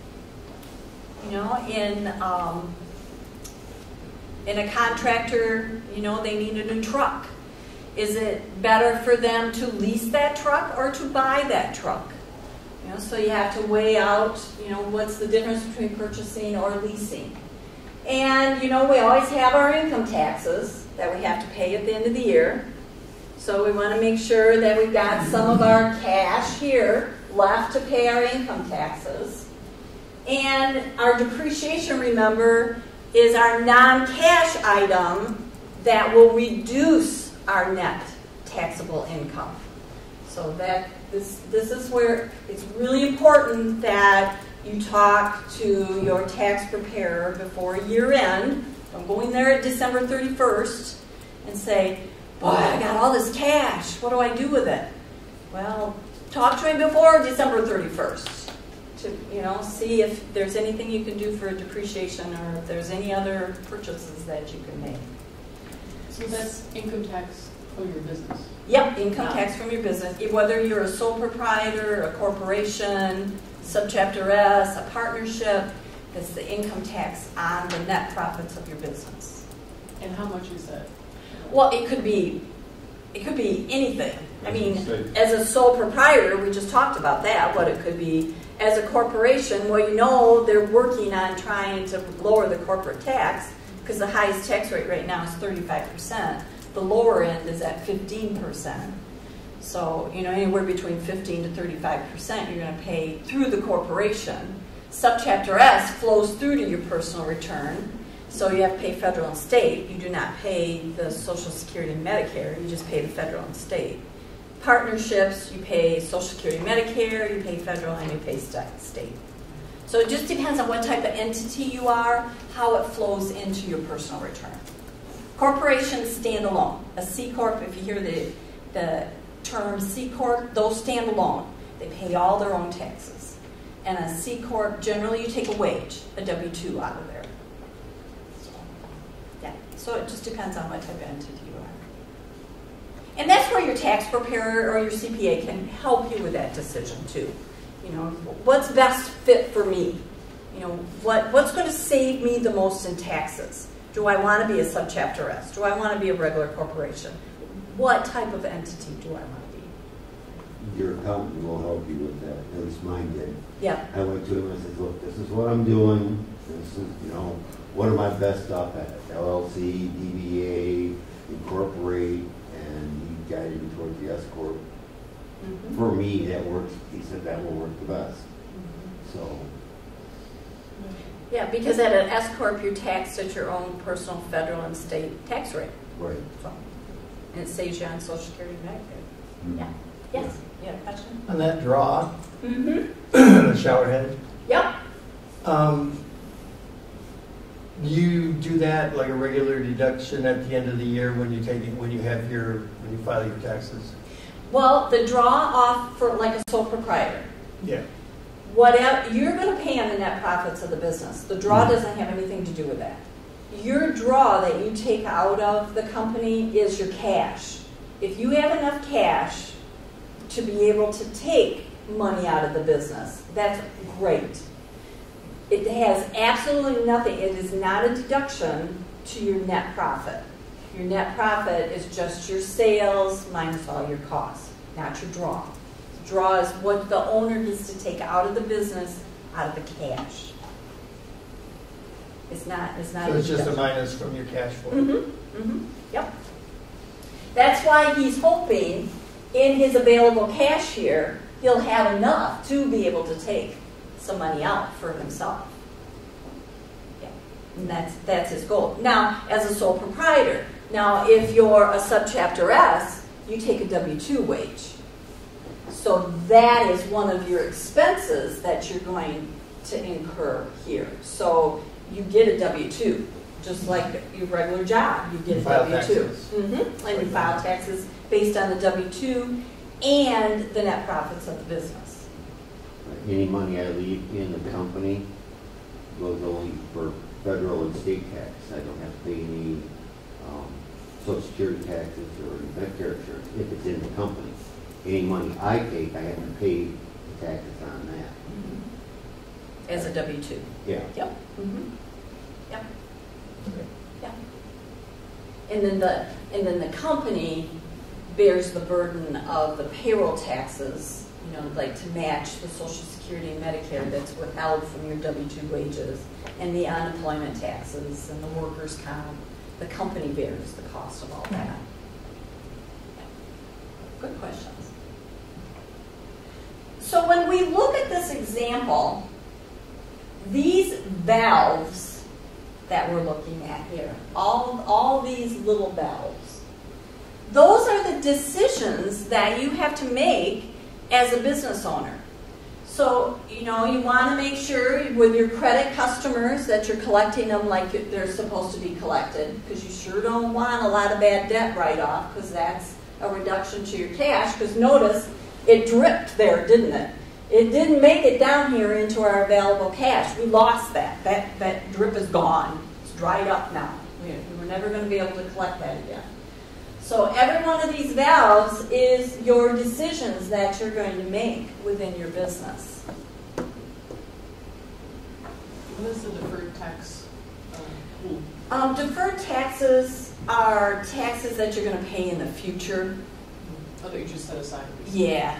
And a contractor, you know, they need a new truck. Is it better for them to lease that truck or to buy that truck? You know, so you have to weigh out, you know, what's the difference between purchasing or leasing. And, you know, we always have our income taxes that we have to pay at the end of the year. So we want to make sure that we've got some of our cash here left to pay our income taxes. And our depreciation, remember, is our non-cash item that will reduce our net taxable income. So that this is where it's really important that you talk to your tax preparer before year end. Don't go in there at December 31st and say, boy, I got all this cash. What do I do with it? Well, talk to him before December 31st to, you know, see if there's anything you can do for depreciation or if there's any other purchases that you can make.
So that's income tax from your business?
Yep, income tax from your business. Whether you're a sole proprietor, a corporation, subchapter S, a partnership, it's the income tax on the net profits of your business.
And how much is that?
Well, it could be anything. I mean, as a sole proprietor, we just talked about that, what it could be. As a corporation, well, you know, they're working on trying to lower the corporate tax because the highest tax rate right now is 35%. The lower end is at 15%. So, you know, anywhere between 15 to 35% you're going to pay through the corporation. Subchapter S flows through to your personal return. So you have to pay federal and state. You do not pay the Social Security and Medicare. You just pay the federal and state. Partnerships, you pay Social Security, Medicare, you pay federal, and you pay state. So it just depends on what type of entity you are, how it flows into your personal return. Corporations stand alone. A C Corp, if you hear the term C Corp, those stand alone. They pay all their own taxes. And a C Corp, generally you take a wage, a W-2 out of there. So, yeah. So it just depends on what type of entity you are. And that's where your tax preparer or your CPA can help you with that decision too. You know, what's best fit for me? You know, what's going to save me the most in taxes? Do I want to be a subchapter S? Do I want to be a regular corporation? What type of entity do I want to be?
Your accountant will help you with that, at least mine did.
Yeah.
I went to him and said, look, this is what I'm doing. This is, you know, what am I best off at? LLC, DBA, incorporate, and he guided me towards the S Corp.
Mm-hmm.
For me, that works. He said that will work the best.
Mm-hmm.
So.
Yeah, because at an S Corp, you're taxed at your own personal federal and state tax rate.
Right.
So, and it saves you on Social Security and Medicare.
Mm-hmm.
Yeah. Yes. You had a question?
On that draw,
Mm-hmm.
the shower head,
Yep.
do you do that like a regular deduction at the end of the year when you file your taxes?
Well, the draw off for like a sole proprietor.
Yeah.
Whatever you're going to pay on the net profits of the business. The draw doesn't have anything to do with that. Your draw that you take out of the company is your cash. If you have enough cash to be able to take money out of the business, that's great. It has absolutely nothing. It is not a deduction to your net profit. Your net profit is just your sales minus all your costs, not your draw. Draw is what the owner needs to take out of the business, out of the cash. It's not.
So it's just a minus from your cash flow.
Mm-hmm. Mm-hmm. Yep. That's why he's hoping in his available cash here, he'll have enough to be able to take some money out for himself. Yeah. And that's his goal. Now, as a sole proprietor, now if you're a subchapter S, you take a W-2 wage. So that is one of your expenses that you're going to incur here. So you get a W-2, just like your regular job. You get a W-2. Mm-hmm. And you file taxes based on the W-2 and the net profits of the business.
Any money I leave in the company goes only for federal and state tax. I don't have to pay any Social Security taxes or Medicare insurance if it's in the company. Any money I take, I have to pay the taxes on that.
Mm-hmm. As a W-2.
Yeah.
Yep. Mm-hmm. Yep.
Okay.
Yep. And then the company bears the burden of the payroll taxes, like to match the Social Security and Medicare that's withheld from your W-2 wages, and the unemployment taxes and the workers' comp. The company bears the cost of all that. Good questions. So when we look at this example, these valves that we're looking at here, all these little valves, those are the decisions that you have to make as a business owner. So, you want to make sure with your credit customers that you're collecting them like they're supposed to be collected, because you sure don't want a lot of bad debt write-off, because that's a reduction to your cash. Because notice, it dripped there, didn't it? It didn't make it down here into our available cash. We lost that. That drip is gone. It's dried up now. We're never going to be able to collect that again. So every one of these valves is your decisions that you're going to make within your business.
What is the deferred tax?
Deferred taxes are taxes that you're going to pay in the future.
Oh, that you just set aside.
Yeah.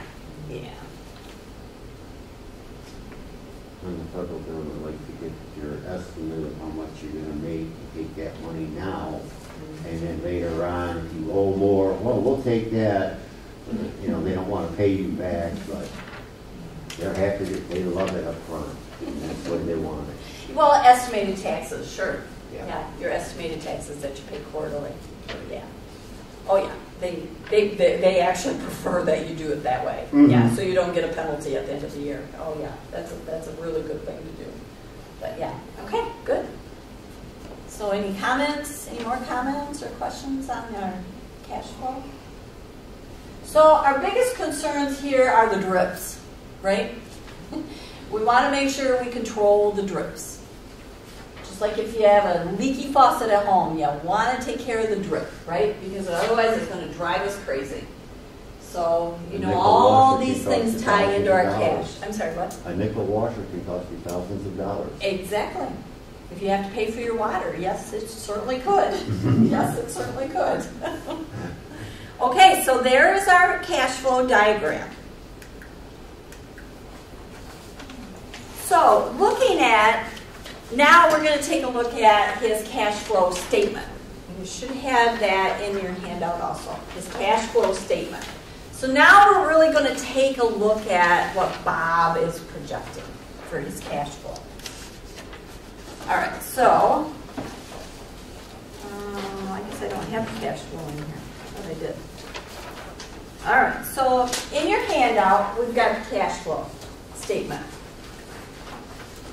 And the federal government like to get your estimate of how much you're gonna make, you take that money now, and then later on, if you owe more, well, we'll take that. They don't wanna pay you back, but they're happy that they love it up front. And that's what they want.
Well, estimated taxes, sure.
Yeah.
Your estimated taxes that you pay quarterly. Yeah. Oh yeah. They actually prefer that you do it that way.
Mm-hmm.
Yeah, so you don't get a penalty at the end of the year. Oh yeah, that's a really good thing to do. But yeah, okay, good. So any more comments or questions on our cash flow? So our biggest concerns here are the drips, right? We want to make sure we control the drips. Just like if you have a leaky faucet at home, you want to take care of the drip, right? Because otherwise it's going to drive us crazy. So, all these things tie into our cash. I'm sorry, what?
A nickel washer can cost you thousands of dollars.
Exactly. If you have to pay for your water, yes, it certainly could. Yes, it certainly could. Okay, so there is our cash flow diagram. So, now we're going to take a look at his cash flow statement. You should have that in your handout also, his cash flow statement. So now we're really going to take a look at what Bob is projecting for his cash flow. All right, so I guess I don't have the cash flow in here, but I did. All right, so in your handout, we've got the cash flow statement.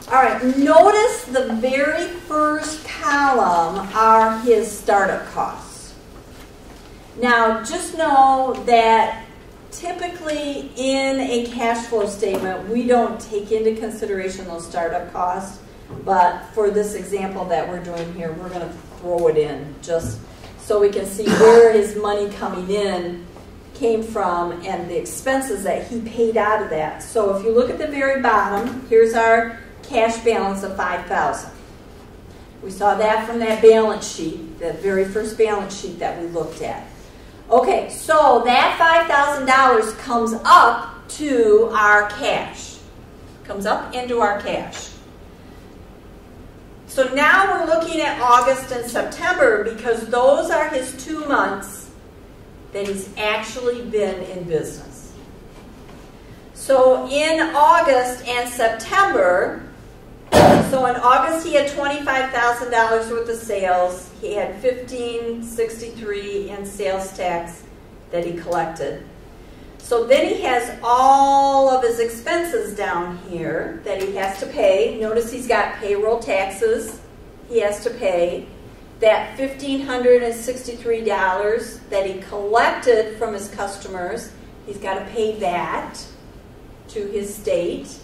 All right, notice the very first column are his startup costs. Now, just know that typically in a cash flow statement, we don't take into consideration those startup costs, but for this example that we're doing here, we're going to throw it in just so we can see where his money coming in came from and the expenses that he paid out of that. So if you look at the very bottom, here's our cash balance of $5,000. We saw that from that balance sheet, the very first balance sheet that we looked at. Okay, so that $5,000 comes up to our cash, comes up into our cash. So now we're looking at August and September because those are his 2 months that he's actually been in business. So in August and September, so in August he had $25,000 worth of sales. He had $1,563 in sales tax that he collected. So then he has all of his expenses down here that he has to pay. Notice he's got payroll taxes he has to pay. That $1,563 that he collected from his customers, he's got to pay that to his state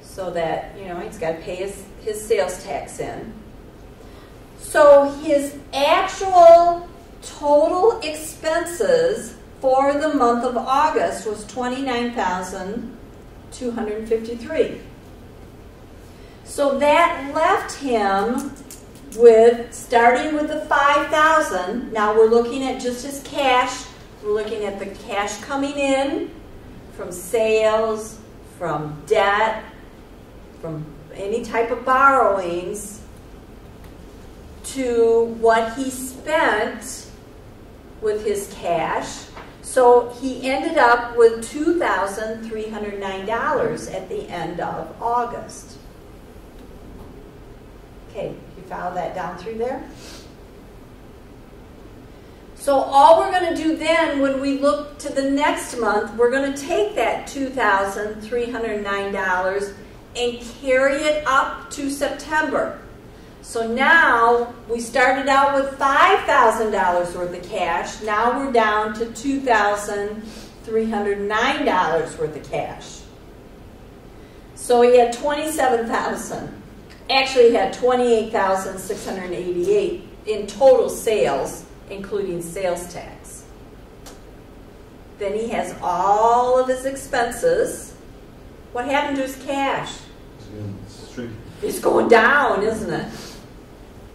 so that, he's got to pay his sales tax in. So his actual total expenses for the month of August was $29,253. So that left him starting with the 5,000. Now we're looking at just his cash. We're looking at the cash coming in from sales, from debt, from any type of borrowings, to what he spent with his cash. So he ended up with $2,309 at the end of August. Okay, you follow that down through there? So all we're going to do then, when we look to the next month, we're going to take that $2,309 and carry it up to September. So now we started out with $5,000 worth of cash. Now we're down to $2,309 worth of cash. So he had $27,000. Actually, he had $28,688 in total sales, including sales tax. Then he has all of his expenses. What happened to his cash? It's going down, isn't it?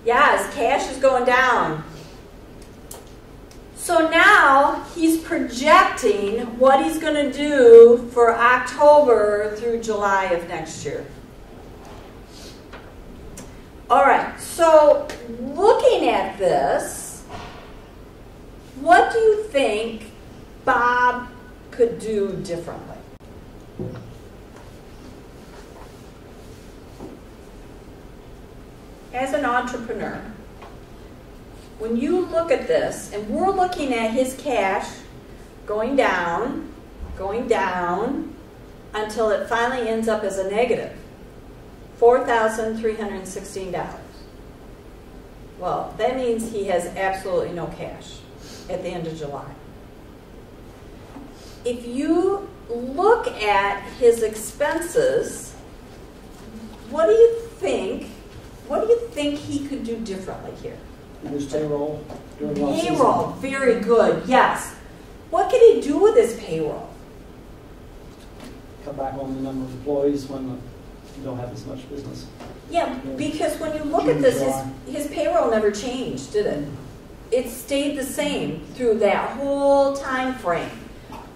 Yeah, his cash is going down. So now he's projecting what he's going to do for October through July of next year. All right, so looking at this, what do you think Bob could do differently? As an entrepreneur, when you look at this, and we're looking at his cash going down, until it finally ends up as a negative, $4,316. Well, that means he has absolutely no cash at the end of July. If you look at his expenses, what do you think he could do differently here?
There's payroll.
Payroll, very good, yes. What can he do with his payroll?
Cut back on the number of employees when you don't have as much business.
Yeah, because when you look at this, his payroll never changed, did it? It stayed the same through that whole time frame.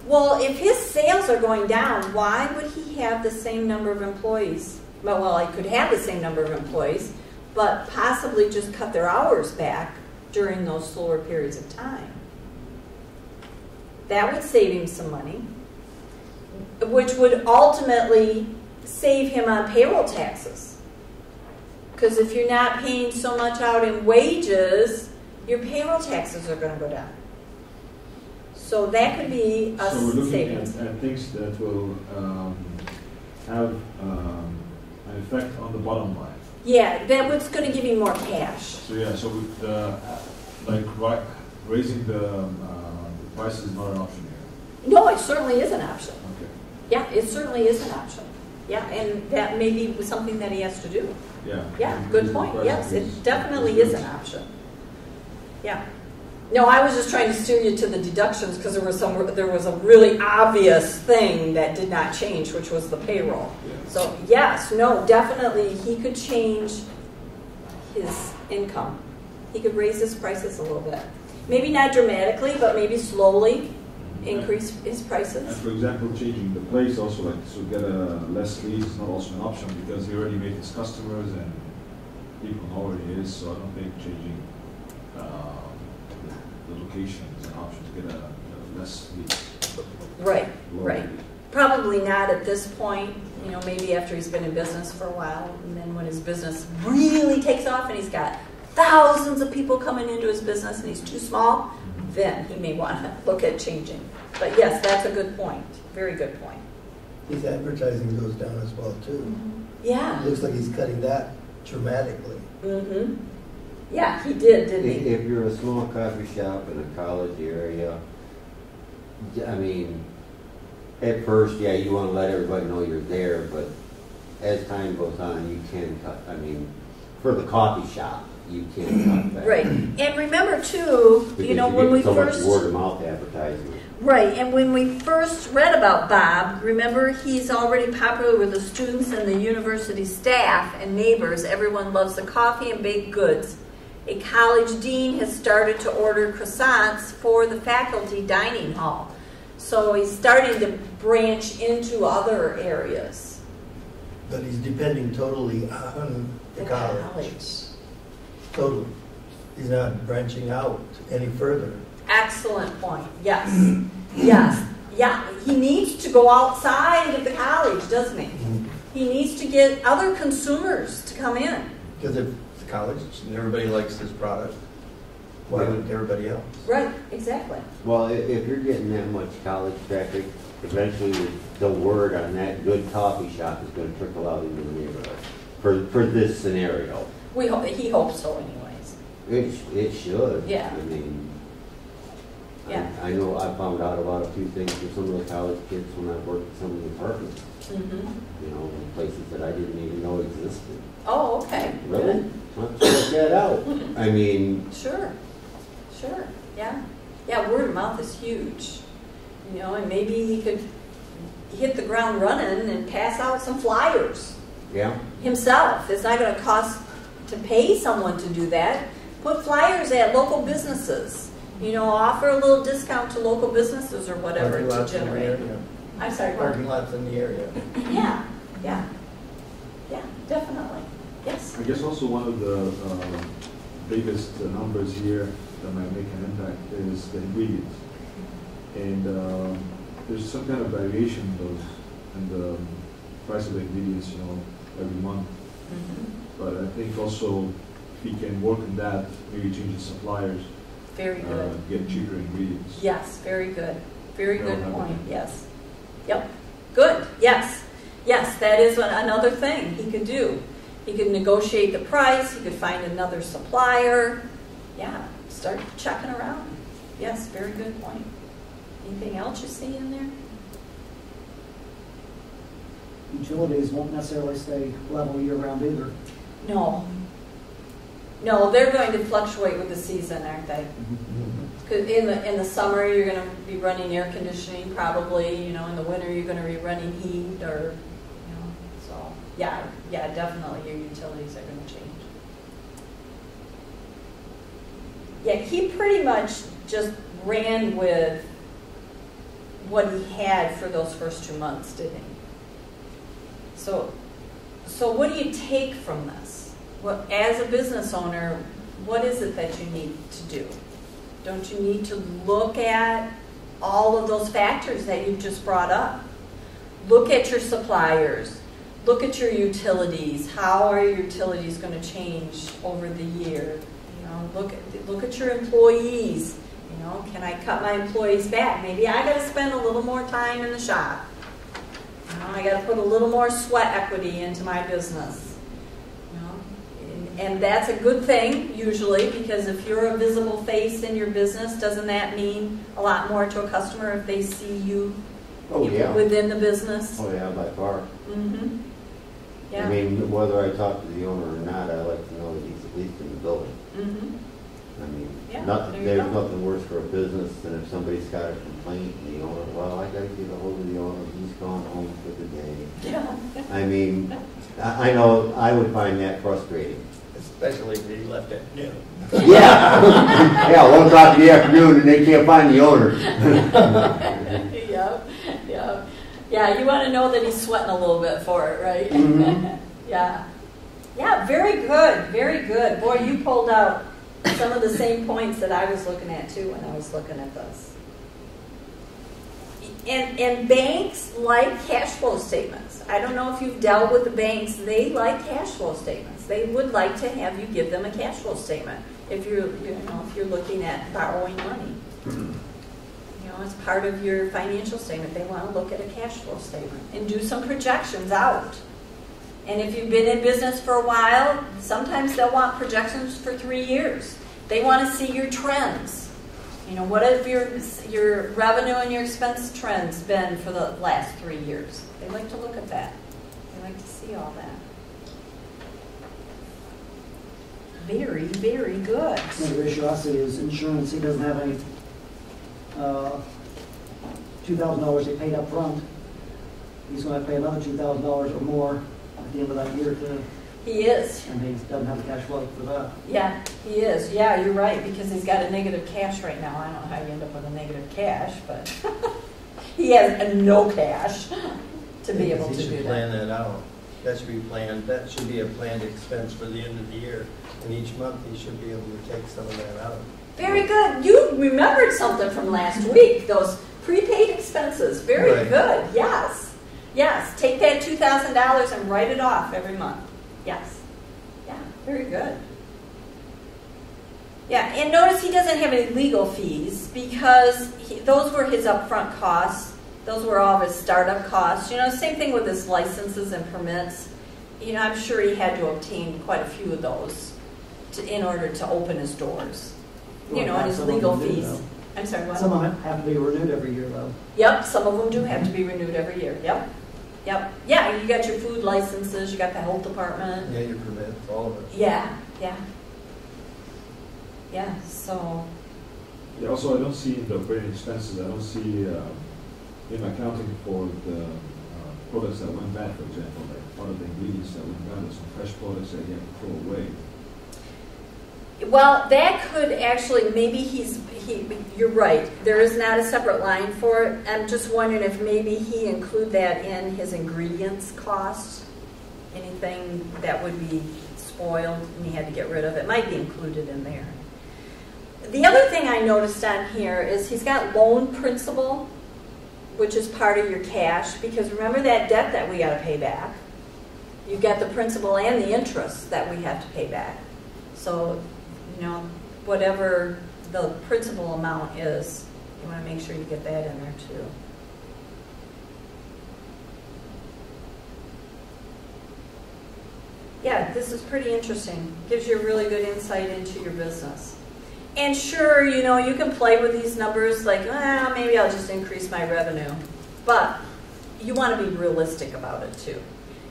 Well, if his sales are going down, why would he have the same number of employees? Well, he could have the same number of employees, but possibly just cut their hours back during those slower periods of time. That would save him some money, which would ultimately save him on payroll taxes. Because if you're not paying so much out in wages, your payroll taxes are going to go down. So that could be a
So we're looking
savings.
at things that will have an effect on the bottom line.
Yeah, that's going to give you more cash.
So yeah, so with raising the price is not an option here.
No, it certainly is an option.
Okay.
Yeah, it certainly is an option. Yeah, and that may be something that he has to do.
Yeah.
Yeah,
Raising
good
the
point.
price
Yes,
is-
it definitely is an option. Yeah. No, I was just trying to steer you to the deductions because there was a really obvious thing that did not change, which was the payroll.
Yeah.
So yes, no, definitely he could change his income. He could raise his prices a little bit. Maybe not dramatically, but maybe slowly increase his
And
prices.
for example, changing the place also, like to get a less leads is not also an option because he already made his customers and people know where he is. So I don't think changing the location is an option to get a less leads.
Right,
Lower
right.
leads.
Probably not at this point, maybe after he's been in business for a while, and then when his business really takes off and he's got thousands of people coming into his business and he's too small, then he may want to look at changing. But yes, that's a good point. Very good point.
His advertising goes down as well, too.
Yeah.
It looks like he's cutting that dramatically.
Mm-hmm. Yeah, he did, didn't he?
If you're a small coffee shop in a college area, I mean, at first, yeah, you want to let everybody know you're there, but as time goes on, you can cut. I mean, for the coffee shop, you can't cut back.
Right, and remember too,
Because
you know, when we
get so
first.
much word of mouth advertisement.
Right, and when we first read about Bob, remember he's already popular with the students and the university staff and neighbors. Everyone loves the coffee and baked goods. A college dean has started to order croissants for the faculty dining hall. So he's starting to branch into other areas.
But he's depending totally on the college. Totally. He's not branching out any further.
Excellent point. Yes. Yes. Yeah. He needs to go outside of the college, doesn't he? He needs to get other consumers to come in.
Because if the college and everybody likes this product, why wouldn't everybody else?
Right. Exactly.
Well, if you're getting that much college traffic, eventually the word on that good coffee shop is going to trickle out into the neighborhood for this scenario.
He hopes so, anyways.
It should.
Yeah.
I mean,
Yeah.
I know I found out about a few things from some of the college kids when I worked at some of the apartments.
Mm-hmm.
You know, in places that I didn't even know existed.
Oh, okay.
Really?
Good.
Let's check that out. I mean,
Sure. Sure. Yeah. Yeah. Word of mouth is huge. You know, and maybe he could hit the ground running and pass out some flyers
yeah.
himself. It's not going to cost to pay someone to do that. Put flyers at local businesses. You know, offer a little discount to local businesses or whatever
Parking
to
lots in the
generate.
area.
I'm sorry.
Parking lots in the area.
Yeah. Yeah. Yeah. Definitely. Yes.
I guess also one of the biggest numbers here that might make an impact is the ingredients. And there's some kind of variation in those, in the price of the ingredients, you know, every month.
Mm-hmm.
But I think also if we can work on that, maybe change the suppliers,
Very good.
get cheaper ingredients.
Yes, very good. Very
Yeah,
good
I'll have
point,
it.
yes. Yep, good, yes. Yes, that is another thing he could do. He could negotiate the price, he could find another supplier. Yeah, start checking around. Yes, very good point. Anything else you see in there?
Utilities won't necessarily stay level year-round either.
No. No, they're going to fluctuate with the season, aren't they? Because in the summer, you're going to be running air conditioning probably, you know, in the winter, you're going to be running heat or, you know, so, yeah, definitely your utilities are going to change. Yeah, he pretty much just ran with what he had for those first 2 months, didn't he? So what do you take from this? Well, as a business owner, what is it that you need to do? Don't you need to look at all of those factors that you've just brought up? Look at your suppliers. Look at your utilities. How are your utilities going to change over the year? You know, look at your employees. You know, can I cut my employees back? Maybe I got to spend a little more time in the shop. You know, I got to put a little more sweat equity into my business. You know, and that's a good thing usually, because if you're a visible face in your business, doesn't that mean a lot more to a customer if they see you within the business?
Oh yeah, by far.
Mm-hmm. Yeah.
I mean, whether I talk to the owner or not, I like to know that he's at least in the building.
Mm-hmm.
I mean,
Yeah,
there's
there you go.
nothing worse for a business than if somebody's got a complaint and the owner, well, I gotta get a hold of the owner, he's gone home for the day.
Yeah.
I mean, I know I would find that frustrating.
Especially if he left at noon.
Yeah. Yeah, 1 o'clock in the afternoon and they can't find the owner.
Yep. Yeah, you want to know that he's sweating a little bit for it, right?
Mhm.
Yeah. Yeah, very good. Very good. Boy, you pulled out some of the same points that I was looking at too when I was looking at this. And banks like cash flow statements. I don't know if you've dealt with the banks. They like cash flow statements. They would like to have you give them a cash flow statement if you're looking at borrowing money. You know, it's part of your financial statement. They want to look at a cash flow statement and do some projections out. And if you've been in business for a while, sometimes they'll want projections for 3 years. They want to see your trends. You know, what have your revenue and your expense trends been for the last 3 years? They like to look at that. They like to see all that. very, very good.
Another issue I see is insurance. He doesn't have any $2,000 he paid up front. He's going to pay another $2,000 or more at the end of that year too.
He is.
And he doesn't have the cash flow for that.
Yeah, he is. Yeah, you're right, because he's got a negative cash right now. I don't know how you end up with a negative cash, but he has no cash to be able to
He should
do
plan
that.
that out. That should be planned, that should be a planned expense for the end of the year. And each month, he should be able to take some of that out.
Very good. You remembered something from last week, those prepaid expenses. Very
Right.
good. Yes. Yes. Take that $2,000 and write it off every month. Yes. Yeah, very good. Yeah, and notice he doesn't have any legal fees because those were his upfront costs. Those were all of his startup costs. You know, same thing with his licenses and permits. You know, I'm sure he had to obtain quite a few of those in order to open his doors. You know, and his
Some of
legal
them do,
fees.
though.
I'm sorry, what?
Some of them have to be renewed every year, though.
Yep, some of them do have to be renewed every year. Yep. Yep. Yeah, you got your food licenses, you got the health department.
Yeah, your permits, all of it.
Yeah, yeah. Yeah, so,
Yeah, also, I don't see in the operating expenses, I don't see in accounting for the products that went bad, for example, like part of the ingredients that went bad, some fresh products that you have to throw away.
well, that could actually, maybe you're right. There is not a separate line for it. I'm just wondering if maybe he include that in his ingredients cost. Anything that would be spoiled and he had to get rid of, it might be included in there. The other thing I noticed on here is he's got loan principal, which is part of your cash, because remember that debt that we got to pay back. You've got the principal and the interest that we have to pay back. So, you know, whatever the principal amount is, you want to make sure you get that in there too. Yeah, this is pretty interesting. Gives you a really good insight into your business. And sure, you know, you can play with these numbers like, well, maybe I'll just increase my revenue. But you want to be realistic about it too.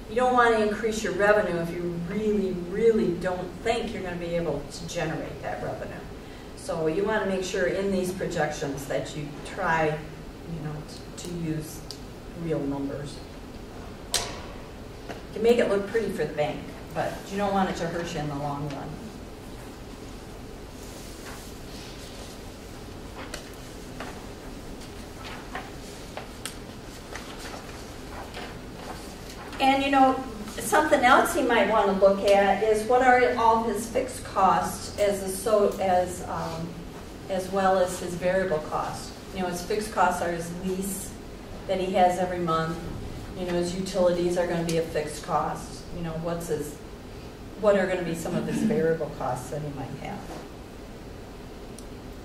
You don't want to increase your revenue if you really, really don't think you're going to be able to generate that revenue. So you want to make sure in these projections that you try, you know, to use real numbers. You can make it look pretty for the bank, but you don't want it to hurt you in the long run. And you know, something else he might want to look at is what are all of his fixed costs as well as his variable costs. You know, his fixed costs are his lease that he has every month. You know, his utilities are going to be a fixed cost. You know, what are going to be some of his variable costs that he might have.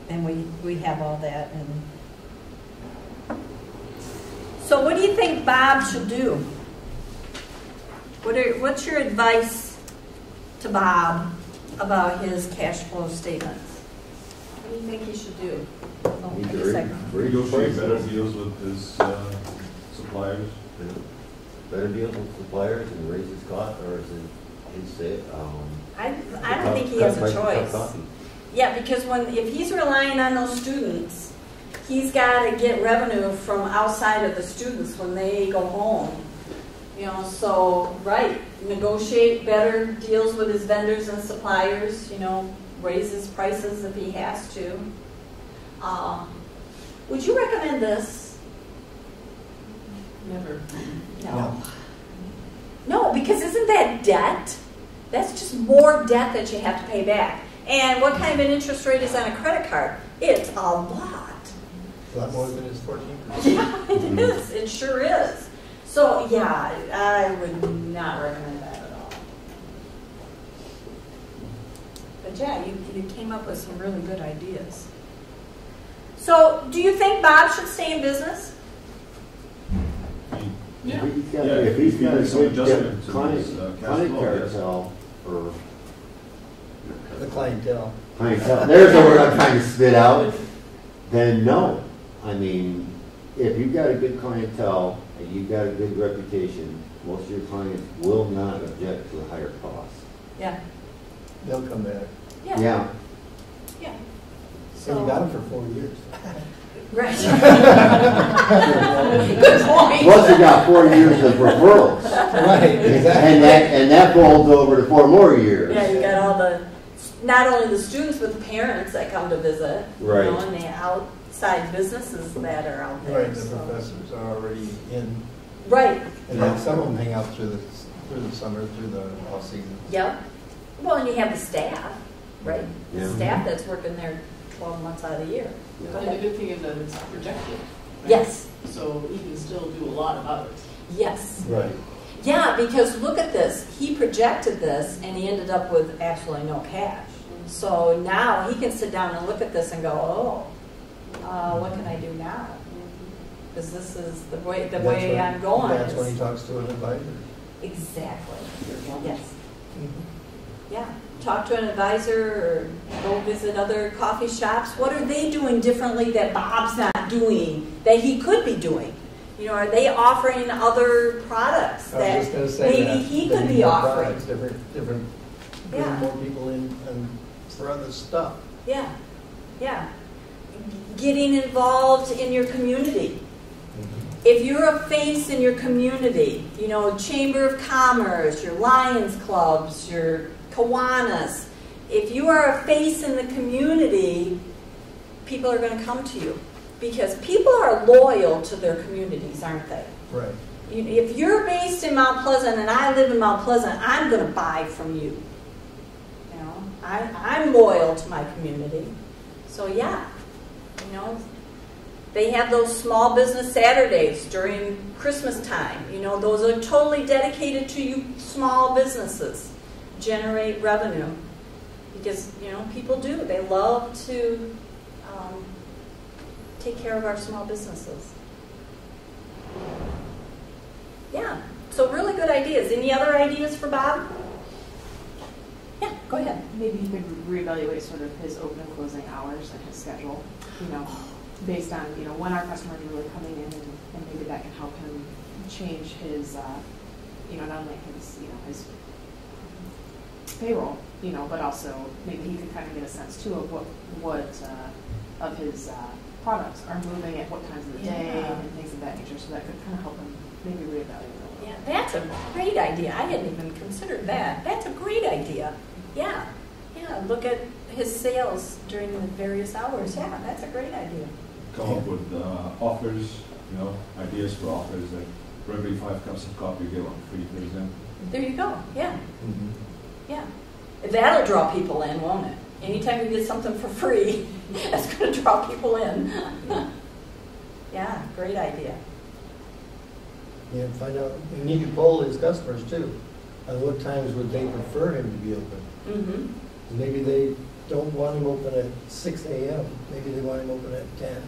And we have all that. And so what do you think Bob should do? What's your advice to Bob about his cash flow statements? What do you think he should do? Oh, wait a second.
Negotiate better deals with his suppliers.
Better deals with suppliers and raise his cost, or is it his say?
I don't think he has a choice. Yeah, because if he's relying on those students, he's got to get revenue from outside of the students when they go home. You know, so, right, negotiate better deals with his vendors and suppliers, you know, raise his prices if he has to. Would you recommend this?
Never.
No. No, because isn't that debt? That's just more debt that you have to pay back. And what kind of an interest rate is on a credit card? It's a lot.
A lot more than his 14%.
Yeah, it is. It sure is. So, yeah, I would not recommend that at all. But yeah, you came up with some really good ideas. So, do you think Bob should stay in business?
Yeah.
If he's got a
some
good
adjustment to his,
client
cash flow, yes.
carousel or
The clientele.
clientele, there's the word I'm trying to spit out, then no. I mean, if you've got a good clientele and you've got a good reputation, most of your clients will not object to a higher cost.
Yeah.
They'll come back.
Yeah,
Yeah.
yeah.
So you got them for 4 years.
Right. Good point.
Plus you got 4 years of referrals.
Right, exactly.
And that folds over to 4 more years.
Yeah, you got all the, not only the students, but the parents that come to visit.
Right.
You know, and the outside businesses that are out there.
Right, the
so.
professors are already in,
Right.
and then some of them hang out through the summer, through the off season.
Yep. Well, and you have the staff, right? The
Yeah.
staff that's working there 12 months out of the year. Go
And the
ahead.
good thing is that it's projected. right?
Yes.
So he can still do a lot about it.
Yes.
Right.
Yeah, because look at this. He projected this, and he ended up with absolutely no cash. So now he can sit down and look at this and go, oh, what can I do now? Because this is the way I'm going.
That's
is-
when he talks to an advisor.
Exactly. Yes. Yeah. Talk to an advisor or go visit other coffee shops. What are they doing differently that Bob's not doing that he could be doing? You know, are they offering other products
I was
that
just gonna say
maybe
that.
he
They
could
need
be
more
offering?
products, different,
Yeah.
bring more people in and for other stuff.
Yeah. Yeah. Getting involved in your community. If you're a face in your community, you know, Chamber of Commerce, your Lions Clubs, your Kiwanis, if you are a face in the community, people are going to come to you because people are loyal to their communities, aren't they?
Right.
If you're based in Mount Pleasant and I live in Mount Pleasant, I'm going to buy from you. You know, I'm loyal to my community. So yeah, you know, they have those small business Saturdays during Christmas time. You know, those are totally dedicated to you small businesses. Generate revenue. Because, you know, people do. They love to take care of our small businesses. Yeah. So really good ideas. Any other ideas for Bob? Yeah, go ahead.
Maybe he could reevaluate sort of his open and closing hours and his schedule, you know, based on, you know, when our customers are really coming in, and maybe that can help him change his, you know, not only his, you know, his payroll, you know, but also maybe he could kind of get a sense too of what of his products are moving at what times of the day
Yeah.
and things of that nature. So that could kind of help him maybe reevaluate a little.
Yeah, that's a great idea. I hadn't even considered that. That's a great idea. Yeah. Yeah, look at his sales during the various hours. Yeah, that's a great idea.
Come up with offers, you know, ideas for offers, like for every 5 cups of coffee, you get 1 free, for example.
There you go. Yeah.
Mm-hmm.
Yeah. That'll draw people in, won't it? Anytime you get something for free, that's going to draw people in. Yeah, great idea.
Yeah, find out, you need to poll his customers too. On what times would they prefer him to be open?
Mm-hmm.
Maybe they don't want him open at 6 a.m. Maybe they want him open at 10.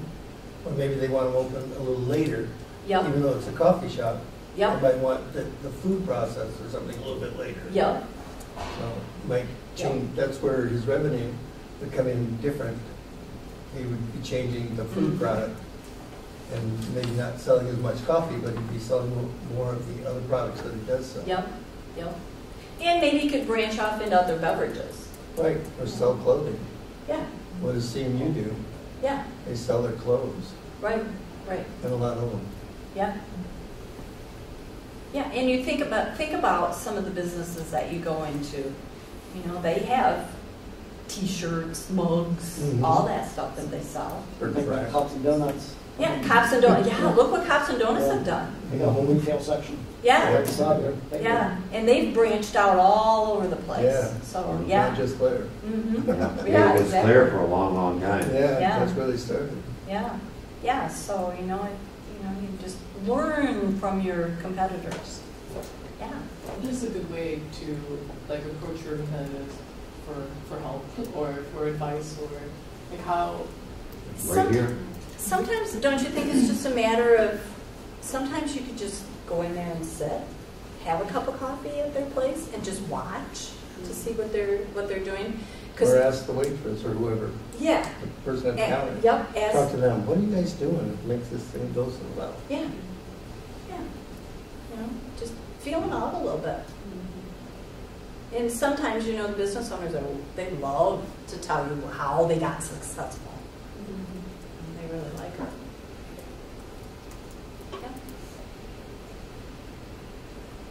Or maybe they want him open a little later,
Yep.
even though it's a coffee shop.
Yep.
They might want the food process or something a little bit later.
Yep.
So might change, that's where his revenue would come in different. He would be changing the food
Mhm.
product and maybe not selling as much coffee, but he'd be selling more of the other products that he does sell.
Yep. Yep. And maybe you could branch off into other beverages.
Right, or sell clothing.
Yeah.
What does CMU do?
Yeah.
They sell their clothes,
Right. Right.
and a lot of them.
Yeah. Yeah, and you think about some of the businesses that you go into. You know, they have T-shirts, mugs,
Mhm.
all that stuff that they sell.
Or
Think about
craft.
Cups and donuts.
Yeah, Cops and Donuts. Yeah, look what Cops and Donuts have done.
They got a whole retail section.
Yeah.
Right beside there. Thank you.
Yeah, and they've branched out all over the place.
Yeah.
So,
Not
yeah.
just Claire.
Mm-hmm.
Yeah, it was
exactly.
clear for a long, long time.
Yeah,
Yeah.
that's where they started.
Yeah. Yeah, so, you just learn from your competitors. Yeah.
This is a good way to like approach your competitors for help or for advice or like how.
Right here.
Sometimes, don't you think it's just a matter of, sometimes you could just go in there and sit, have a cup of coffee at their place, and just watch to see what they're doing.
Or ask the waitress or whoever,
Yeah.
the person at the counter.
Yep.
Talk to them, what are you guys doing? It makes this thing go so well.
Yeah. Yeah. Just feel them out a little bit. And sometimes, you know, the business owners, they love to tell you how they got successful. And they really like it. Yeah.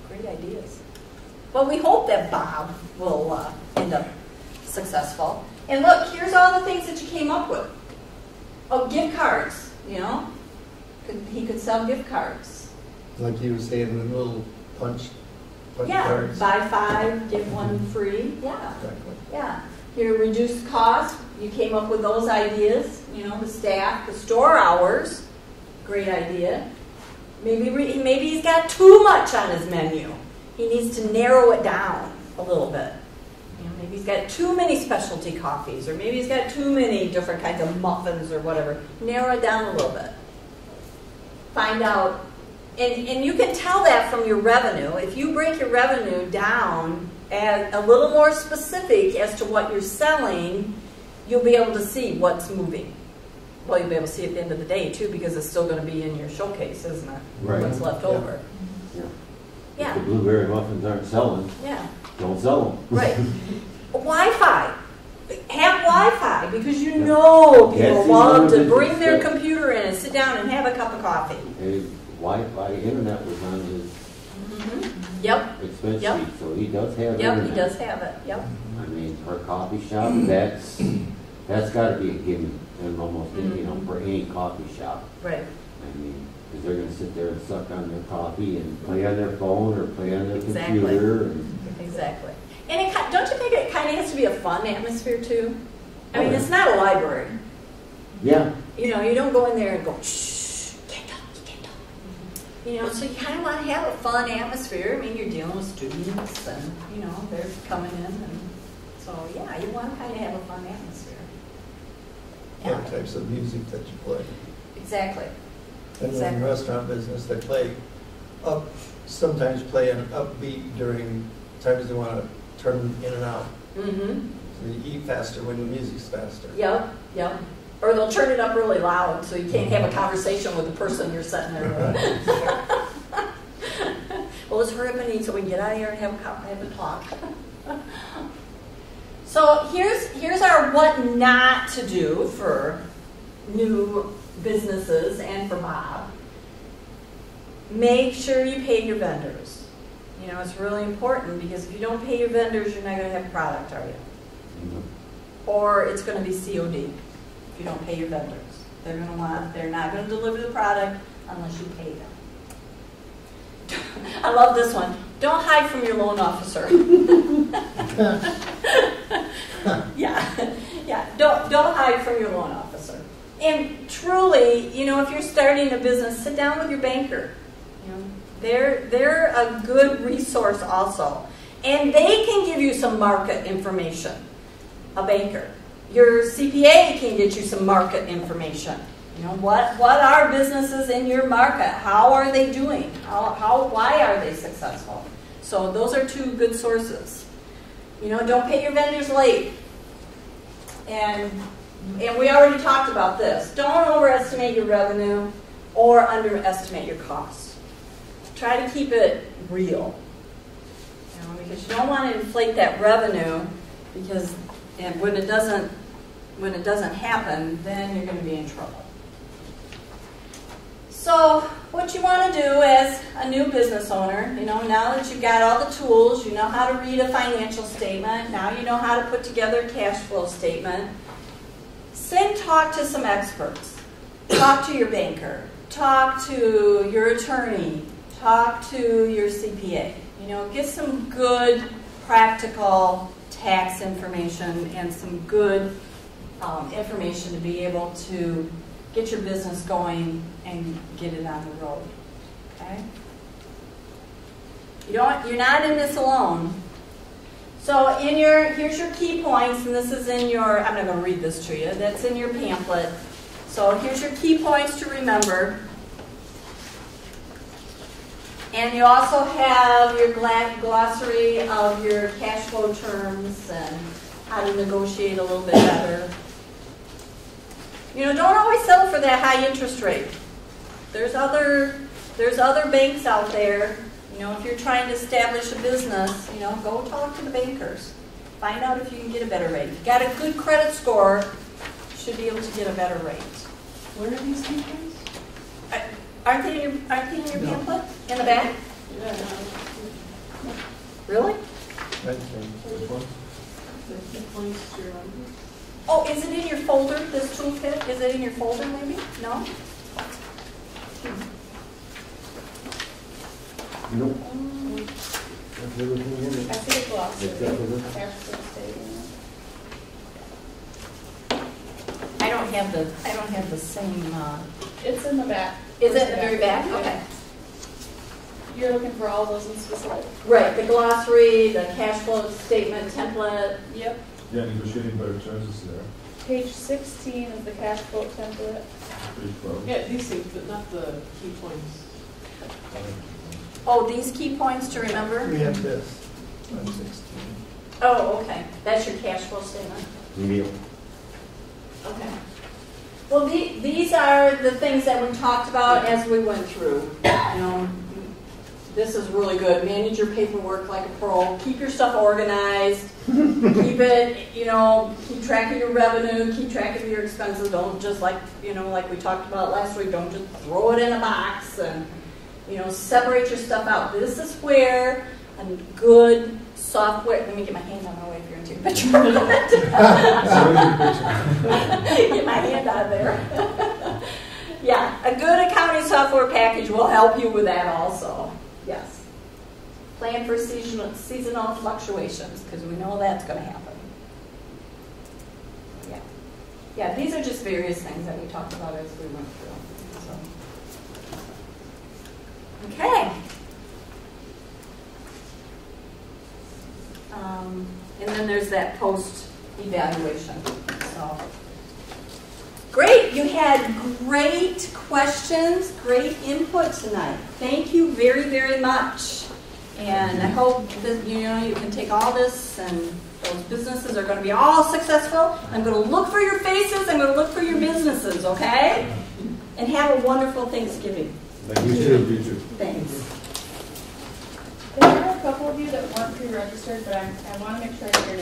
Great ideas. Well, we hope that Bob will end up successful. And look, here's all the things that you came up with. Oh, gift cards, you know. He could sell gift cards.
Like you were saying, the little punch
Yeah,
cards.
buy 5, get 1 free. Yeah,
Exactly.
yeah. Here, reduced cost. You came up with those ideas. You know, the staff, the store hours. Great idea. Maybe he's got too much on his menu. He needs to narrow it down a little bit. You know, maybe he's got too many specialty coffees, or maybe he's got too many different kinds of muffins or whatever. Narrow it down a little bit. Find out, and you can tell that from your revenue. If you break your revenue down and a little more specific as to what you're selling, you'll be able to see what's moving. Well, you'll be able to see at the end of the day, too, because it's still going to be in your showcase, isn't it?
Right.
What's left
Yeah.
over.
Yeah.
Yeah.
If the blueberry muffins aren't selling,
Yeah.
don't sell them.
Right. Wi-Fi. Have Wi-Fi, because you know people
That's the
love
other
to bring their
business.
computer in and sit down and have a cup of coffee.
His Wi-Fi internet was on his
Yep.
expense
Yep.
sheet, so he does have
Yep,
internet.
he does have it. Yep.
I mean, for a coffee shop, that's got to be a given, and almost you know, for any coffee shop.
Right.
I mean, because they're going to sit there and suck on their coffee and play on their phone or play on their
Exactly.
computer. And
Exactly. And don't you think it kind of has to be a fun atmosphere, too? I mean,
Oh, yeah.
it's not a library.
yeah,
You know, you don't go in there and go, shh, you can't talk, you can't talk. You know, so you kind of want to have a fun atmosphere. I mean, you're dealing with students and, you know, they're coming in. And so, yeah, you want to kind of have a fun atmosphere.
Other types of music that you play.
Exactly.
And in
Exactly.
the restaurant business, they sometimes play an upbeat during times they want to turn in and out.
Mm-hmm.
So you eat faster when the music's faster.
Yep, yep. Or they'll turn it up really loud so you can't have a conversation with the person you're sitting there with. Well, let's hurry up and eat so we can get out of here and have a talk. So here's our what not to do for new businesses and for Bob. Make sure you pay your vendors. You know, it's really important, because if you don't pay your vendors, you're not going to have a product, are you? Or it's going to be COD if you don't pay your vendors. They're not going to deliver the product unless you pay them. I love this one. Don't hide from your loan officer. Yeah. Don't hide from your loan officer. And truly, you know, if you're starting a business, sit down with your banker. You know, they're a good resource also, and they can give you some market information. A banker, your CPA can get you some market information. You know, what are businesses in your market? How are they doing? Why are they successful? So those are 2 good sources. You know, don't pay your vendors late. And we already talked about this. Don't overestimate your revenue or underestimate your costs. Try to keep it real. You know, because you don't want to inflate that revenue, because when it doesn't happen, then you're going to be in trouble. So what you want to do as a new business owner, you know, now that you've got all the tools, you know how to read a financial statement, now you know how to put together a cash flow statement, talk to some experts. Talk to your banker. Talk to your attorney. Talk to your CPA. You know, get some good practical tax information and some good information to be able to get your business going and get it on the road. Okay? You're not in this alone. So here's your key points, and this is in your, I'm not going to read this to you, that's in your pamphlet. So here's your key points to remember. And you also have your glossary of your cash flow terms and how to negotiate a little bit better. You know, don't always settle for that high interest rate. There's other banks out there, You know, if you're trying to establish a business, you know, go talk to the bankers. Find out if you can get a better rate. If you got a good credit score, you should be able to get a better rate.
Where are these things?
Aren't they in your pamphlet? In the back?
Yeah,
Really?
the points to your
Oh, is it in your folder, this toolkit? Is it in your folder maybe? No?
Nope.
I see the glossary.
Except for this.
Cash flow statement.
I don't have the same,
It's in the back.
is it in the very back?
Yeah.
Okay.
You're looking for all those in specific?
Right, the glossary, the cash flow statement template.
Yep.
Yeah, negotiating better terms is there,
Page 16 is the cash flow template.
pretty close.
Yeah, these things, but not the key points.
Oh, these key points to remember?
We have this, on 16.
Oh, okay. That's your cash flow statement.
Meal.
Okay. Well, these are the things that we talked about as we went through. You know, this is really good. Manage your paperwork like a pro. Keep your stuff organized. Keep it, you know, keep track of your revenue. Keep track of your expenses. Don't just like we talked about last week, don't just throw it in a box and, you know, separate your stuff out. This is where a good software, let me get my hand on my way if you're into your picture. Get my hand out of there. Yeah, a good accounting software package will help you with that also. Yes. Plan for seasonal fluctuations, because we know that's going to happen. Yeah. Yeah, these are just various things that we talked about as we went through. So. Okay. And then there's that post-evaluation. So, great. You had great questions, great input tonight. Thank you very, very much. And I hope that you can take all this and those businesses are going to be all successful. I'm going to look for your faces. I'm going to look for your businesses, okay? And have a wonderful Thanksgiving.
Like you too, you too.
Thanks.
There are a couple of you that weren't pre-registered, but I want to make sure I get your name.